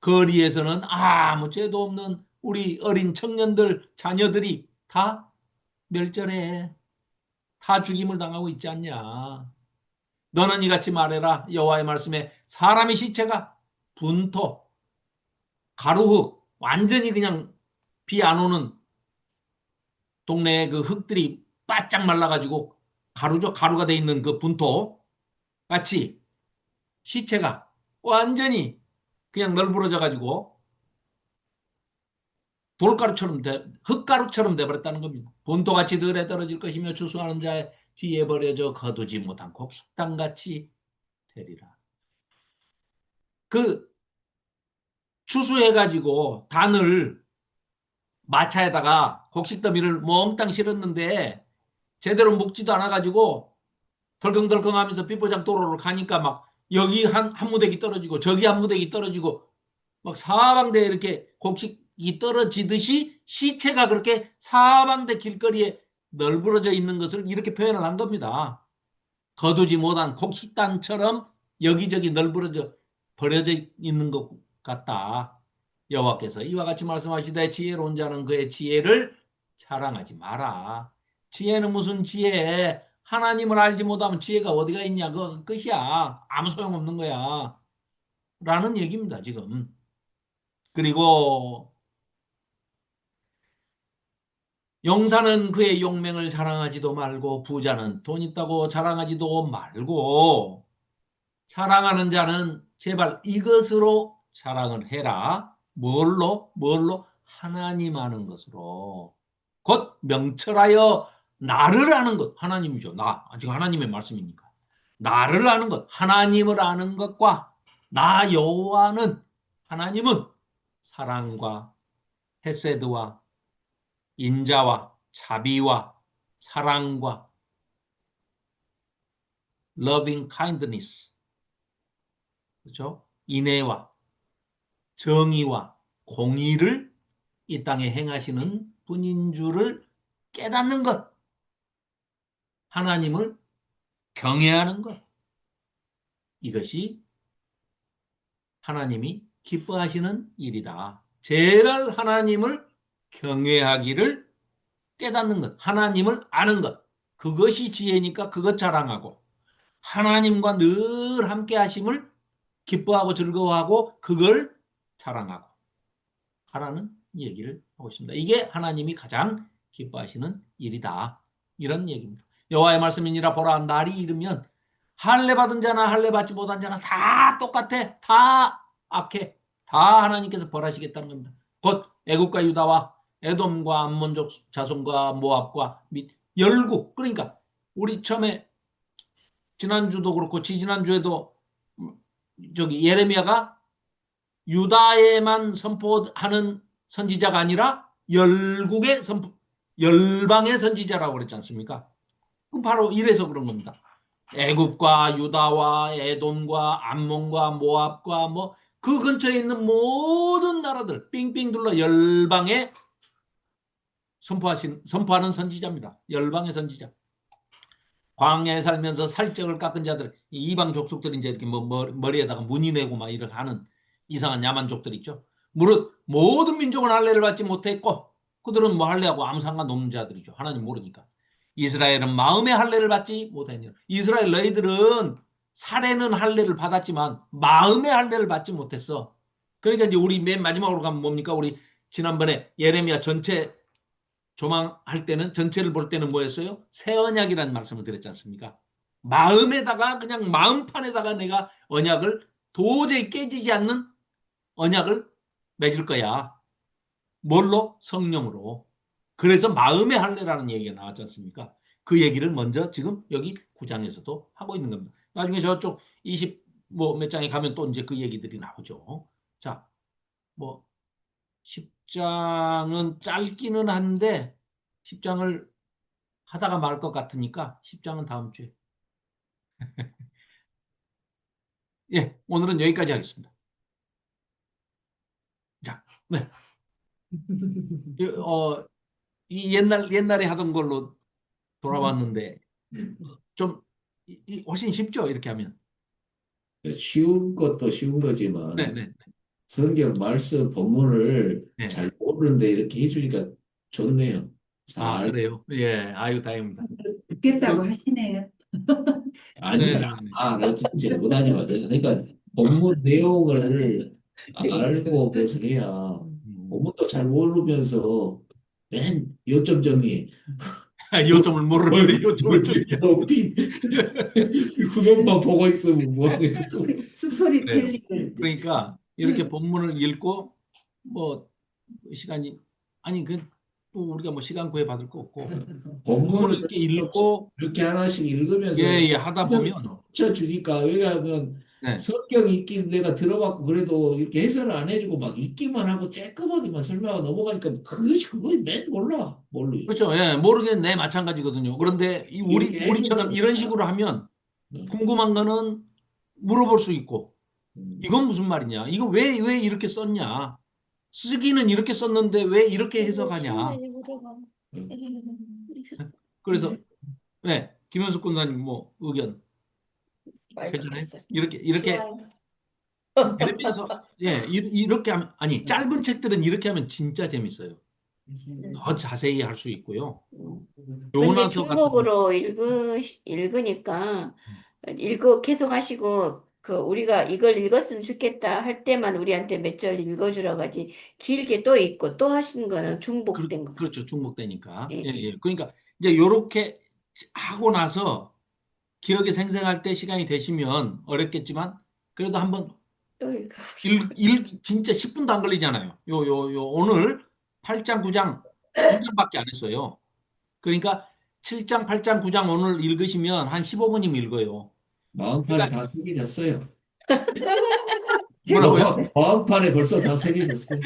거리에서는 아무 죄도 없는 우리 어린 청년들 자녀들이 다 멸절해. 다 죽임을 당하고 있지 않냐. 너는 이같이 말해라. 여호와의 말씀에 사람의 시체가 분토, 가루흙, 완전히 그냥 비 안 오는 동네에 그 흙들이 바짝 말라가지고 가루죠. 가루가 돼 있는 그 분토 같이 시체가 완전히 그냥 널브러져가지고 돌가루처럼 흙가루처럼 돼버렸다는 겁니다. 본토같이 들에 떨어질 것이며 추수하는 자의 뒤에 버려져 거두지 못한 곡식당같이 되리라. 그 추수해가지고 단을 마차에다가 곡식더미를 몽땅 실었는데 제대로 묵지도 않아가지고 덜컹덜컹하면서 빗보장 도로를 가니까 막 여기 한 무대기 떨어지고 저기 한 무대기 떨어지고 막 사방대에 이렇게 곡식이 떨어지듯이 시체가 그렇게 사방대 길거리에 널브러져 있는 것을 이렇게 표현을 한 겁니다. 거두지 못한 곡식단처럼 여기저기 널브러져 버려져 있는 것 같다. 여호와께서 이와 같이 말씀하시되 지혜로운 자는 그의 지혜를 자랑하지 마라. 지혜는 무슨 지혜? 하나님을 알지 못하면 지혜가 어디가 있냐? 그거 끝이야. 아무 소용없는 거야. 라는 얘기입니다, 지금. 그리고 용사는 그의 용맹을 자랑하지도 말고 부자는 돈 있다고 자랑하지도 말고 자랑하는 자는 제발 이것으로 자랑을 해라. 뭘로? 하나님 아는 것으로. 곧 명철하여 나를 아는 것. 하나님이죠. 아직 하나님의 말씀이니까. 나를 아는 것. 하나님을 아는 것과 나 여호와는 하나님은 사랑과 헤세드와 인자와 자비와 사랑과 loving kindness. 그렇죠? 인애와 정의와 공의를 이 땅에 행하시는 분인 줄을 깨닫는 것. 하나님을 경외하는 것. 이것이 하나님이 기뻐하시는 일이다. 제발 하나님을 경외하기를 깨닫는 것. 하나님을 아는 것. 그것이 지혜니까 그것 자랑하고 하나님과 늘 함께 하심을 기뻐하고 즐거워하고 그걸 자랑하고 하라는 얘기를 하고 있습니다. 이게 하나님이 가장 기뻐하시는 일이다. 이런 얘기입니다. 여호와의 말씀이니라 보라 날이 이르면 할례 받은 자나 할례 받지 못한 자나 다 똑같아. 다 악해. 다 하나님께서 벌하시겠다는 겁니다. 곧 애굽과 유다와 에돔과 암몬족 자손과 모압과 및 열국. 그러니까 우리 처음에 지난주도 그렇고 지지난주에도 저기 예레미야가 유다에만 선포하는 선지자가 아니라 열국의 열방의 선지자라고 그랬지 않습니까? 그럼 바로 이래서 그런 겁니다. 애굽과 유다와 에돔과 암몬과 모압과 뭐 그 근처에 있는 모든 나라들 삥삥 둘러 열방의 선포하는 선지자입니다. 열방의 선지자. 광야에 살면서 살적을 깎은 자들, 이방 족속들이 이제 이렇게 뭐 머리에다가 무늬 내고 막 이렇게 하는 이상한 야만족들 있죠. 무릇 모든 민족은 할례를 받지 못했고 그들은 뭐 할례하고 아무 상관없는 자들이죠. 하나님 모르니까. 이스라엘은 마음의 할례를 받지 못했냐. 이스라엘 너희들은 살에는 할례를 받았지만 마음의 할례를 받지 못했어. 그러니까 이제 우리 맨 마지막으로 가면 뭡니까? 우리 지난번에 예레미야 전체 조망할 때는 전체를 볼 때는 뭐였어요? 새 언약이라는 말씀을 드렸지 않습니까? 마음에다가 그냥 마음판에다가 내가 언약을 도저히 깨지지 않는 언약을 맺을 거야. 뭘로? 성령으로. 그래서 마음의 할례라는 얘기가 나왔지 않습니까? 그 얘기를 먼저 지금 여기 9장에서도 하고 있는 겁니다. 나중에 저쪽 20 뭐 몇 장에 가면 또 이제 그 얘기들이 나오죠. 자, 뭐 10장은 짧기는 한데 10장을 하다가 말 것 같으니까 10장은 다음 주에. 예, 오늘은 여기까지 하겠습니다. 자, 네. 이 옛날에 하던 걸로 돌아왔는데 좀 훨씬 쉽죠? 이렇게 하면. 쉬운 것도 쉬운 네, 거지만 네, 성경 말씀 본문을 네. 잘 모르는데 이렇게 해주니까 좋네요. 아, 잘 그래요? 예, 아유, 다행입니다. 듣겠다고 그, 하시네요. 아니 네, 네, 다 네. 알아듣지 못하지만 그러니까 본문 내용을 알고 그래서 해야 음. 본문도 잘 모르면서 맨 요점 정리 요점을 모르는데 요점을 정리하는. 후면만 보고 있으면 뭐하겠어. 그래요. 스토리텔링을. 그러니까 이렇게 본문을 읽고 뭐 시간이 아니 또 우리가 뭐 시간 구해 받을 거 없고 본문을 본문을 이렇게 또 읽고 이렇게 하나씩 읽으면서 예, 예 하다 해석을 보면 붙여주니까 왜냐하면 네. 성경 읽기 내가 들어봤고 그래도 이렇게 해설을 안 해주고 막 읽기만 하고 쬐끄하게만 설명하고 넘어가니까 그걸 맨 몰라 모르요. 그렇죠. 예, 모르겠네 마찬가지거든요. 그런데 이렇게 우리처럼 해주면 이런 식으로 하면 음, 궁금한 거는 물어볼 수 있고 음. 이건 무슨 말이냐? 이거 왜 이렇게 썼냐? 쓰기는 이렇게 썼는데 왜 이렇게 해석하냐? 그래서 네, 김현숙 군사님 뭐 의견 마이크 괜찮아요? 켰어요. 이렇게 좋아요. 예레미야서 예 이렇게 하면 아니 짧은 책들은 이렇게 하면 진짜 재밌어요. 더 자세히 할 수 있고요. 근데 요나서 같은 중국어로 읽으니까 계속 하시고 우리가 이걸 읽었으면 좋겠다 할 때만 우리한테 몇 절 읽어주라고 하지 길게 또 읽고 또 하시는 거는 중복된 것 같아요. 그렇죠. 중복되니까. 예, 예, 예. 예. 그러니까 이제 요렇게 하고 나서 기억이 생생할 때 시간이 되시면 어렵겠지만 그래도 한번 또 읽어. 진짜 10분도 안 걸리잖아요. 오늘 8장, 9장 2장밖에 안 했어요. 그러니까 7장, 8장, 9장 오늘 읽으시면 한 15분이면 읽어요. 마음판에 그러니까 다 새겨졌어요. 뭐라고요? 마음판에 벌써 다 새겨졌어요.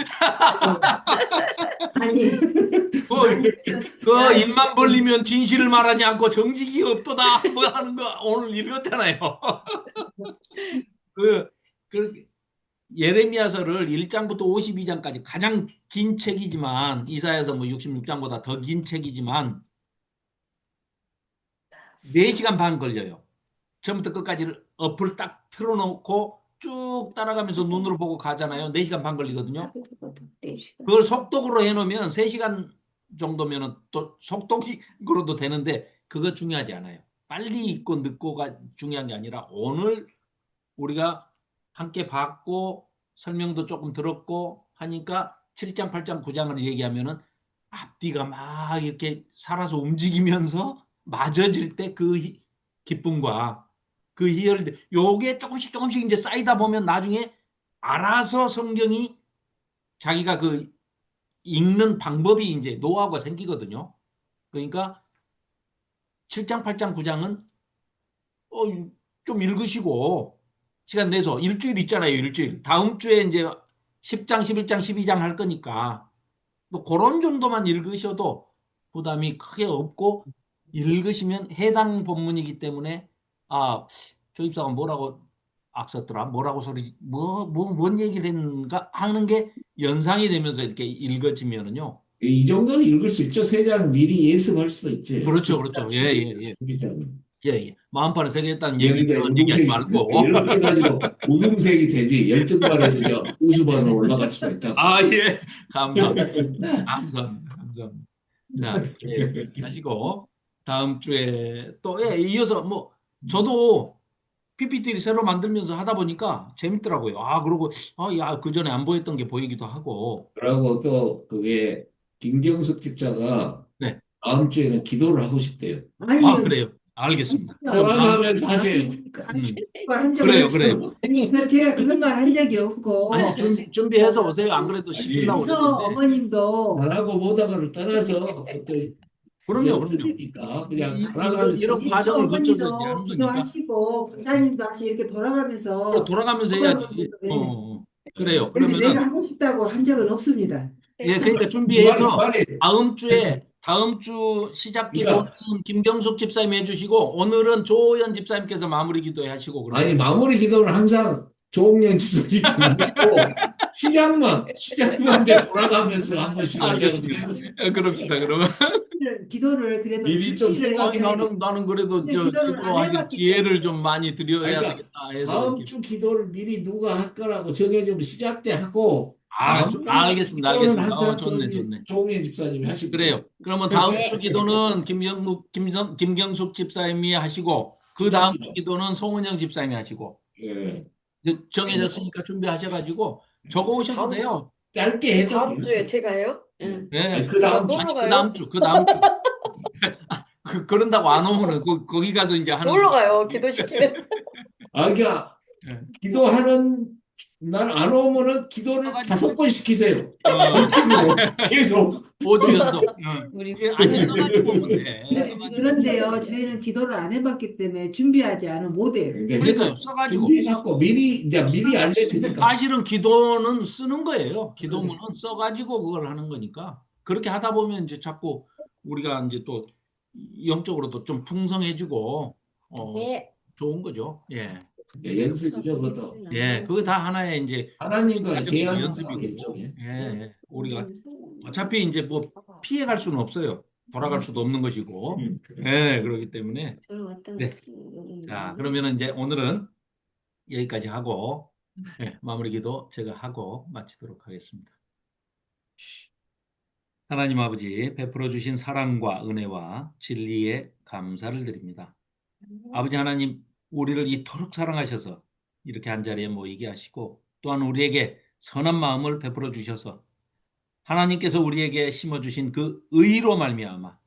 아니, 그 입만 벌리면 진실을 말하지 않고 정직이 없도다 뭐 하는 거 오늘 읽었잖아요. 그, 그 예레미야서를 1장부터 52장까지 가장 긴 책이지만 이사야서 뭐 66장보다 더 긴 책이지만 4시간 반 걸려요. 처음부터 끝까지 어플 딱 틀어놓고 쭉 따라가면서 눈으로 보고 가잖아요. 4시간 반 걸리거든요. 네 시간. 그걸 속독으로 해놓으면 3시간 정도면은 또 속독으로도 되는데 그거 중요하지 않아요. 빨리 읽고 늦고가 중요한 게 아니라 오늘 우리가 함께 봤고 설명도 조금 들었고 하니까 7장, 8장, 9장을 얘기하면은 앞뒤가 막 이렇게 살아서 움직이면서 맞아질 때 그 기쁨과 그 희열, 요게 조금씩 이제 쌓이다 보면 나중에 알아서 성경이 자기가 그 읽는 방법이 이제 노하우가 생기거든요. 그러니까 7장, 8장, 9장은 좀 읽으시고 시간 내서 일주일 있잖아요. 일주일. 다음 주에 이제 10장, 11장, 12장 할 거니까 뭐 그런 정도만 읽으셔도 부담이 크게 없고 읽으시면 해당 본문이기 때문에 조입사가 뭐라고 악썼더라? 뭐라고 뭔 얘기를 했는가 하는 게 연상이 되면서 이렇게 읽어지면은요. 이 정도는 읽을 수 있죠. 세 장 미리 예습할 수도 있지. 그렇죠, 그렇죠. 예, 예, 예. 준비자는. 예, 예. 마음판에 새겼다는 예를 들어 얘기하지 우등생이 말고. 이렇게 해가지고 우등생이 되지 열등반에서 저 우수반으로 올라갈 수가 있다고. 아, 예. 감사합니다. 감사합니다. 감사합니다. 자, 예, 그렇게 하시고, 다음 주에 또, 예, 이어서 뭐, 저도 PPT를 새로 만들면서 하다 보니까 재밌더라고요. 아, 그러고, 야, 그 전에 안 보였던 게 보이기도 하고. 그리고 또 그게 김경숙 집사가 네. 다음 주에는 기도를 하고 싶대요. 아, 아니요. 그래요. 알겠습니다. 그럼 다음, 돌아가면서 하세요. 음, 한 적은 그래요, 없어요. 그래요. 아니, 제가 그런 말 한 적이 없고, 아니, 준비해서 오세요. 안 그래도 아니, 시키려고 그래서 그랬는데. 어머님도 잘하고 못하고를 떠나서 어떤 그럼요, 그럼요. 연습이니까 그냥 이런 돌아가면서 이런 과정을 거쳐서 이제 어머니도 하는 거니까. 기도하시고, 권사님도 하시고, 이렇게 그래, 돌아가면서, 돌아가면서 해야지. 어머님들도 어, 해. 어, 어. 그래요. 그래서 내가 그러면은, 하고 싶다고 한 적은 없습니다. 예, 그러니까 빨리 준비해서 빨리 다음 주 시작 기도는 그러니까 김경숙 집사님이 해주시고, 오늘은 조연 집사님께서 마무리 기도해 하시고, 아니 그러면. 마무리 기도는 항상 조홍련 지도님께서 하시고 시작만 이제 돌아가면서 한 번씩 알겠습니다. 하시거든요. 예, 그럽시다, 그러면. 기도를 그래도 미리 좀 준비를 아니, 해야 나는 그래도 근데 기도를 안 기도하기 해봤기 기회를 때문에. 좀 많이 드려야 그러니까 되겠다 해서 다음 이렇게. 주 기도를 미리 누가 할 거라고 정해주면 시작 때 하고 마무리 알겠습니다, 기도는 알겠습니다. 항상 좋네, 좋네. 조홍련 집사님이 하시고 그래요. 그러면 다음 네. 주 기도는 김경숙 집사님이 하시고, 그 시작 다음 기도. 주 기도는 송은영 집사님이 하시고, 예. 이제 정해졌으니까 준비하셔가지고 적어 오셔도 다음- 돼요. 짧게 해도 다음 돼요. 주에 제가 해요? 응. 예. 아니, 그 다음 주. 놀러 그 가요? 다음 주. 그런다고 안 오면은 거기 가서 이제 하는 놀러 거. 가요. 기도시키면. 그러니까 예. 기도하는 날 안 오면은 기도를 써가지고. 5번 시키세요. 어, 벌칙으로 계속. 5주 연속. 우리 이게 아니 써가지고 오면 돼. 써가지고. 그런데요, 저희는 기도를 안 해봤기 때문에 준비하지 않으면 못해요. 그러니까요. 써가지고. 준비해갖고 미리 알려주니까. 사실은 기도는 쓰는 거예요. 기도문은 써가지고 그걸 하는 거니까. 그렇게 하다 보면 이제 자꾸 우리가 이제 또 영적으로도 좀 풍성해지고, 네. 좋은 거죠. 예. 연습이죠, 그것도. 예. 그게 다 하나의 이제 하나님과 가정적 대화하는 연습이고. 일종이에요. 예. 예. 우리가 어차피 이제 뭐 피해갈 수는 없어요. 돌아갈 수도 없는 것이고. 예. 그렇기 때문에. 네. 자, 그러면은 이제 오늘은 여기까지 하고, 예, 마무리 기도 제가 하고 마치도록 하겠습니다. 하나님 아버지, 베풀어 주신 사랑과 은혜와 진리에 감사를 드립니다. 아버지 하나님, 우리를 이토록 사랑하셔서 이렇게 한자리에 모이게 하시고, 또한 우리에게 선한 마음을 베풀어 주셔서 하나님께서 우리에게 심어주신 그 의로 말미암아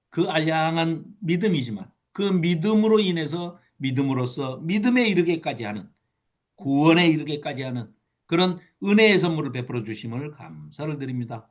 그 알량한 믿음이지만 그 믿음으로 인해서 믿음으로써 믿음에 이르게까지 하는, 구원에 이르게까지 하는 그런 은혜의 선물을 베풀어 주심을 감사를 드립니다.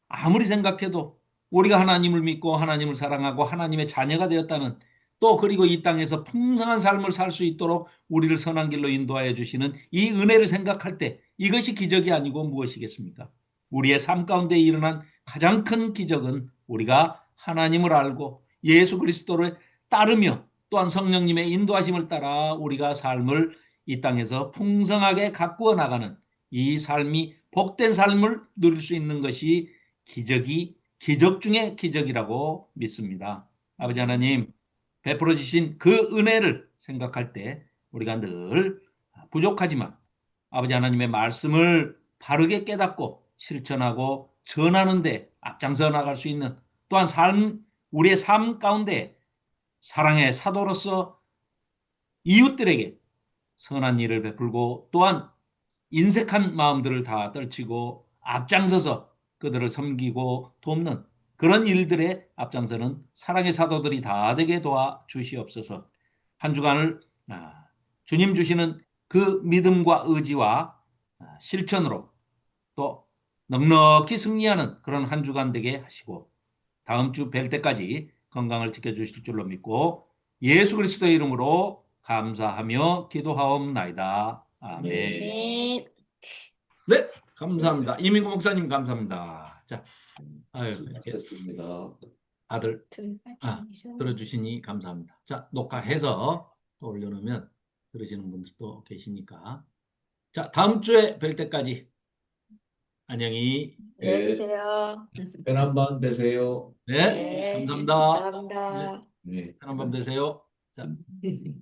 아무리 생각해도 우리가 하나님을 믿고 하나님을 사랑하고 하나님의 자녀가 되었다는, 또 그리고 이 땅에서 풍성한 삶을 살 수 있도록 우리를 선한 길로 인도하여 주시는 이 은혜를 생각할 때 이것이 기적이 아니고 무엇이겠습니까? 우리의 삶 가운데 일어난 가장 큰 기적은 우리가 하나님을 알고 예수 그리스도를 따르며 또한 성령님의 인도하심을 따라 우리가 삶을 이 땅에서 풍성하게 가꾸어 나가는 이 삶이 복된 삶을 누릴 수 있는 것이 기적 중의 기적이라고 믿습니다. 아버지 하나님, 베풀어 주신 그 은혜를 생각할 때 우리가 늘 부족하지만 아버지 하나님의 말씀을 바르게 깨닫고 실천하고 전하는 데 앞장서 나갈 수 있는, 또한 우리의 삶 가운데 사랑의 사도로서 이웃들에게 선한 일을 베풀고 또한 인색한 마음들을 다 떨치고 앞장서서 그들을 섬기고 돕는 그런 일들에 앞장서는 사랑의 사도들이 다 되게 도와 주시옵소서. 한 주간을 주님 주시는 그 믿음과 의지와 실천으로 또 넉넉히 승리하는 그런 한 주간 되게 하시고, 다음 주 뵐 때까지 건강을 지켜주실 줄로 믿고 예수 그리스도의 이름으로 감사하며 기도하옵나이다. 아멘. 네. 네, 감사합니다. 이민구 목사님 감사합니다. 자, 이렇게 수고하셨습니다. 다들 들어주시니 감사합니다. 자, 녹화해서 또 올려놓으면 들으시는 분들도 계시니까. 자, 다음 주에 뵐 때까지 안녕히. 안녕히 예, 계세요. 편한 밤 되세요. 네, 네, 감사합니다. 네, 감사합니다. 네. 편한 밤 되세요. 자.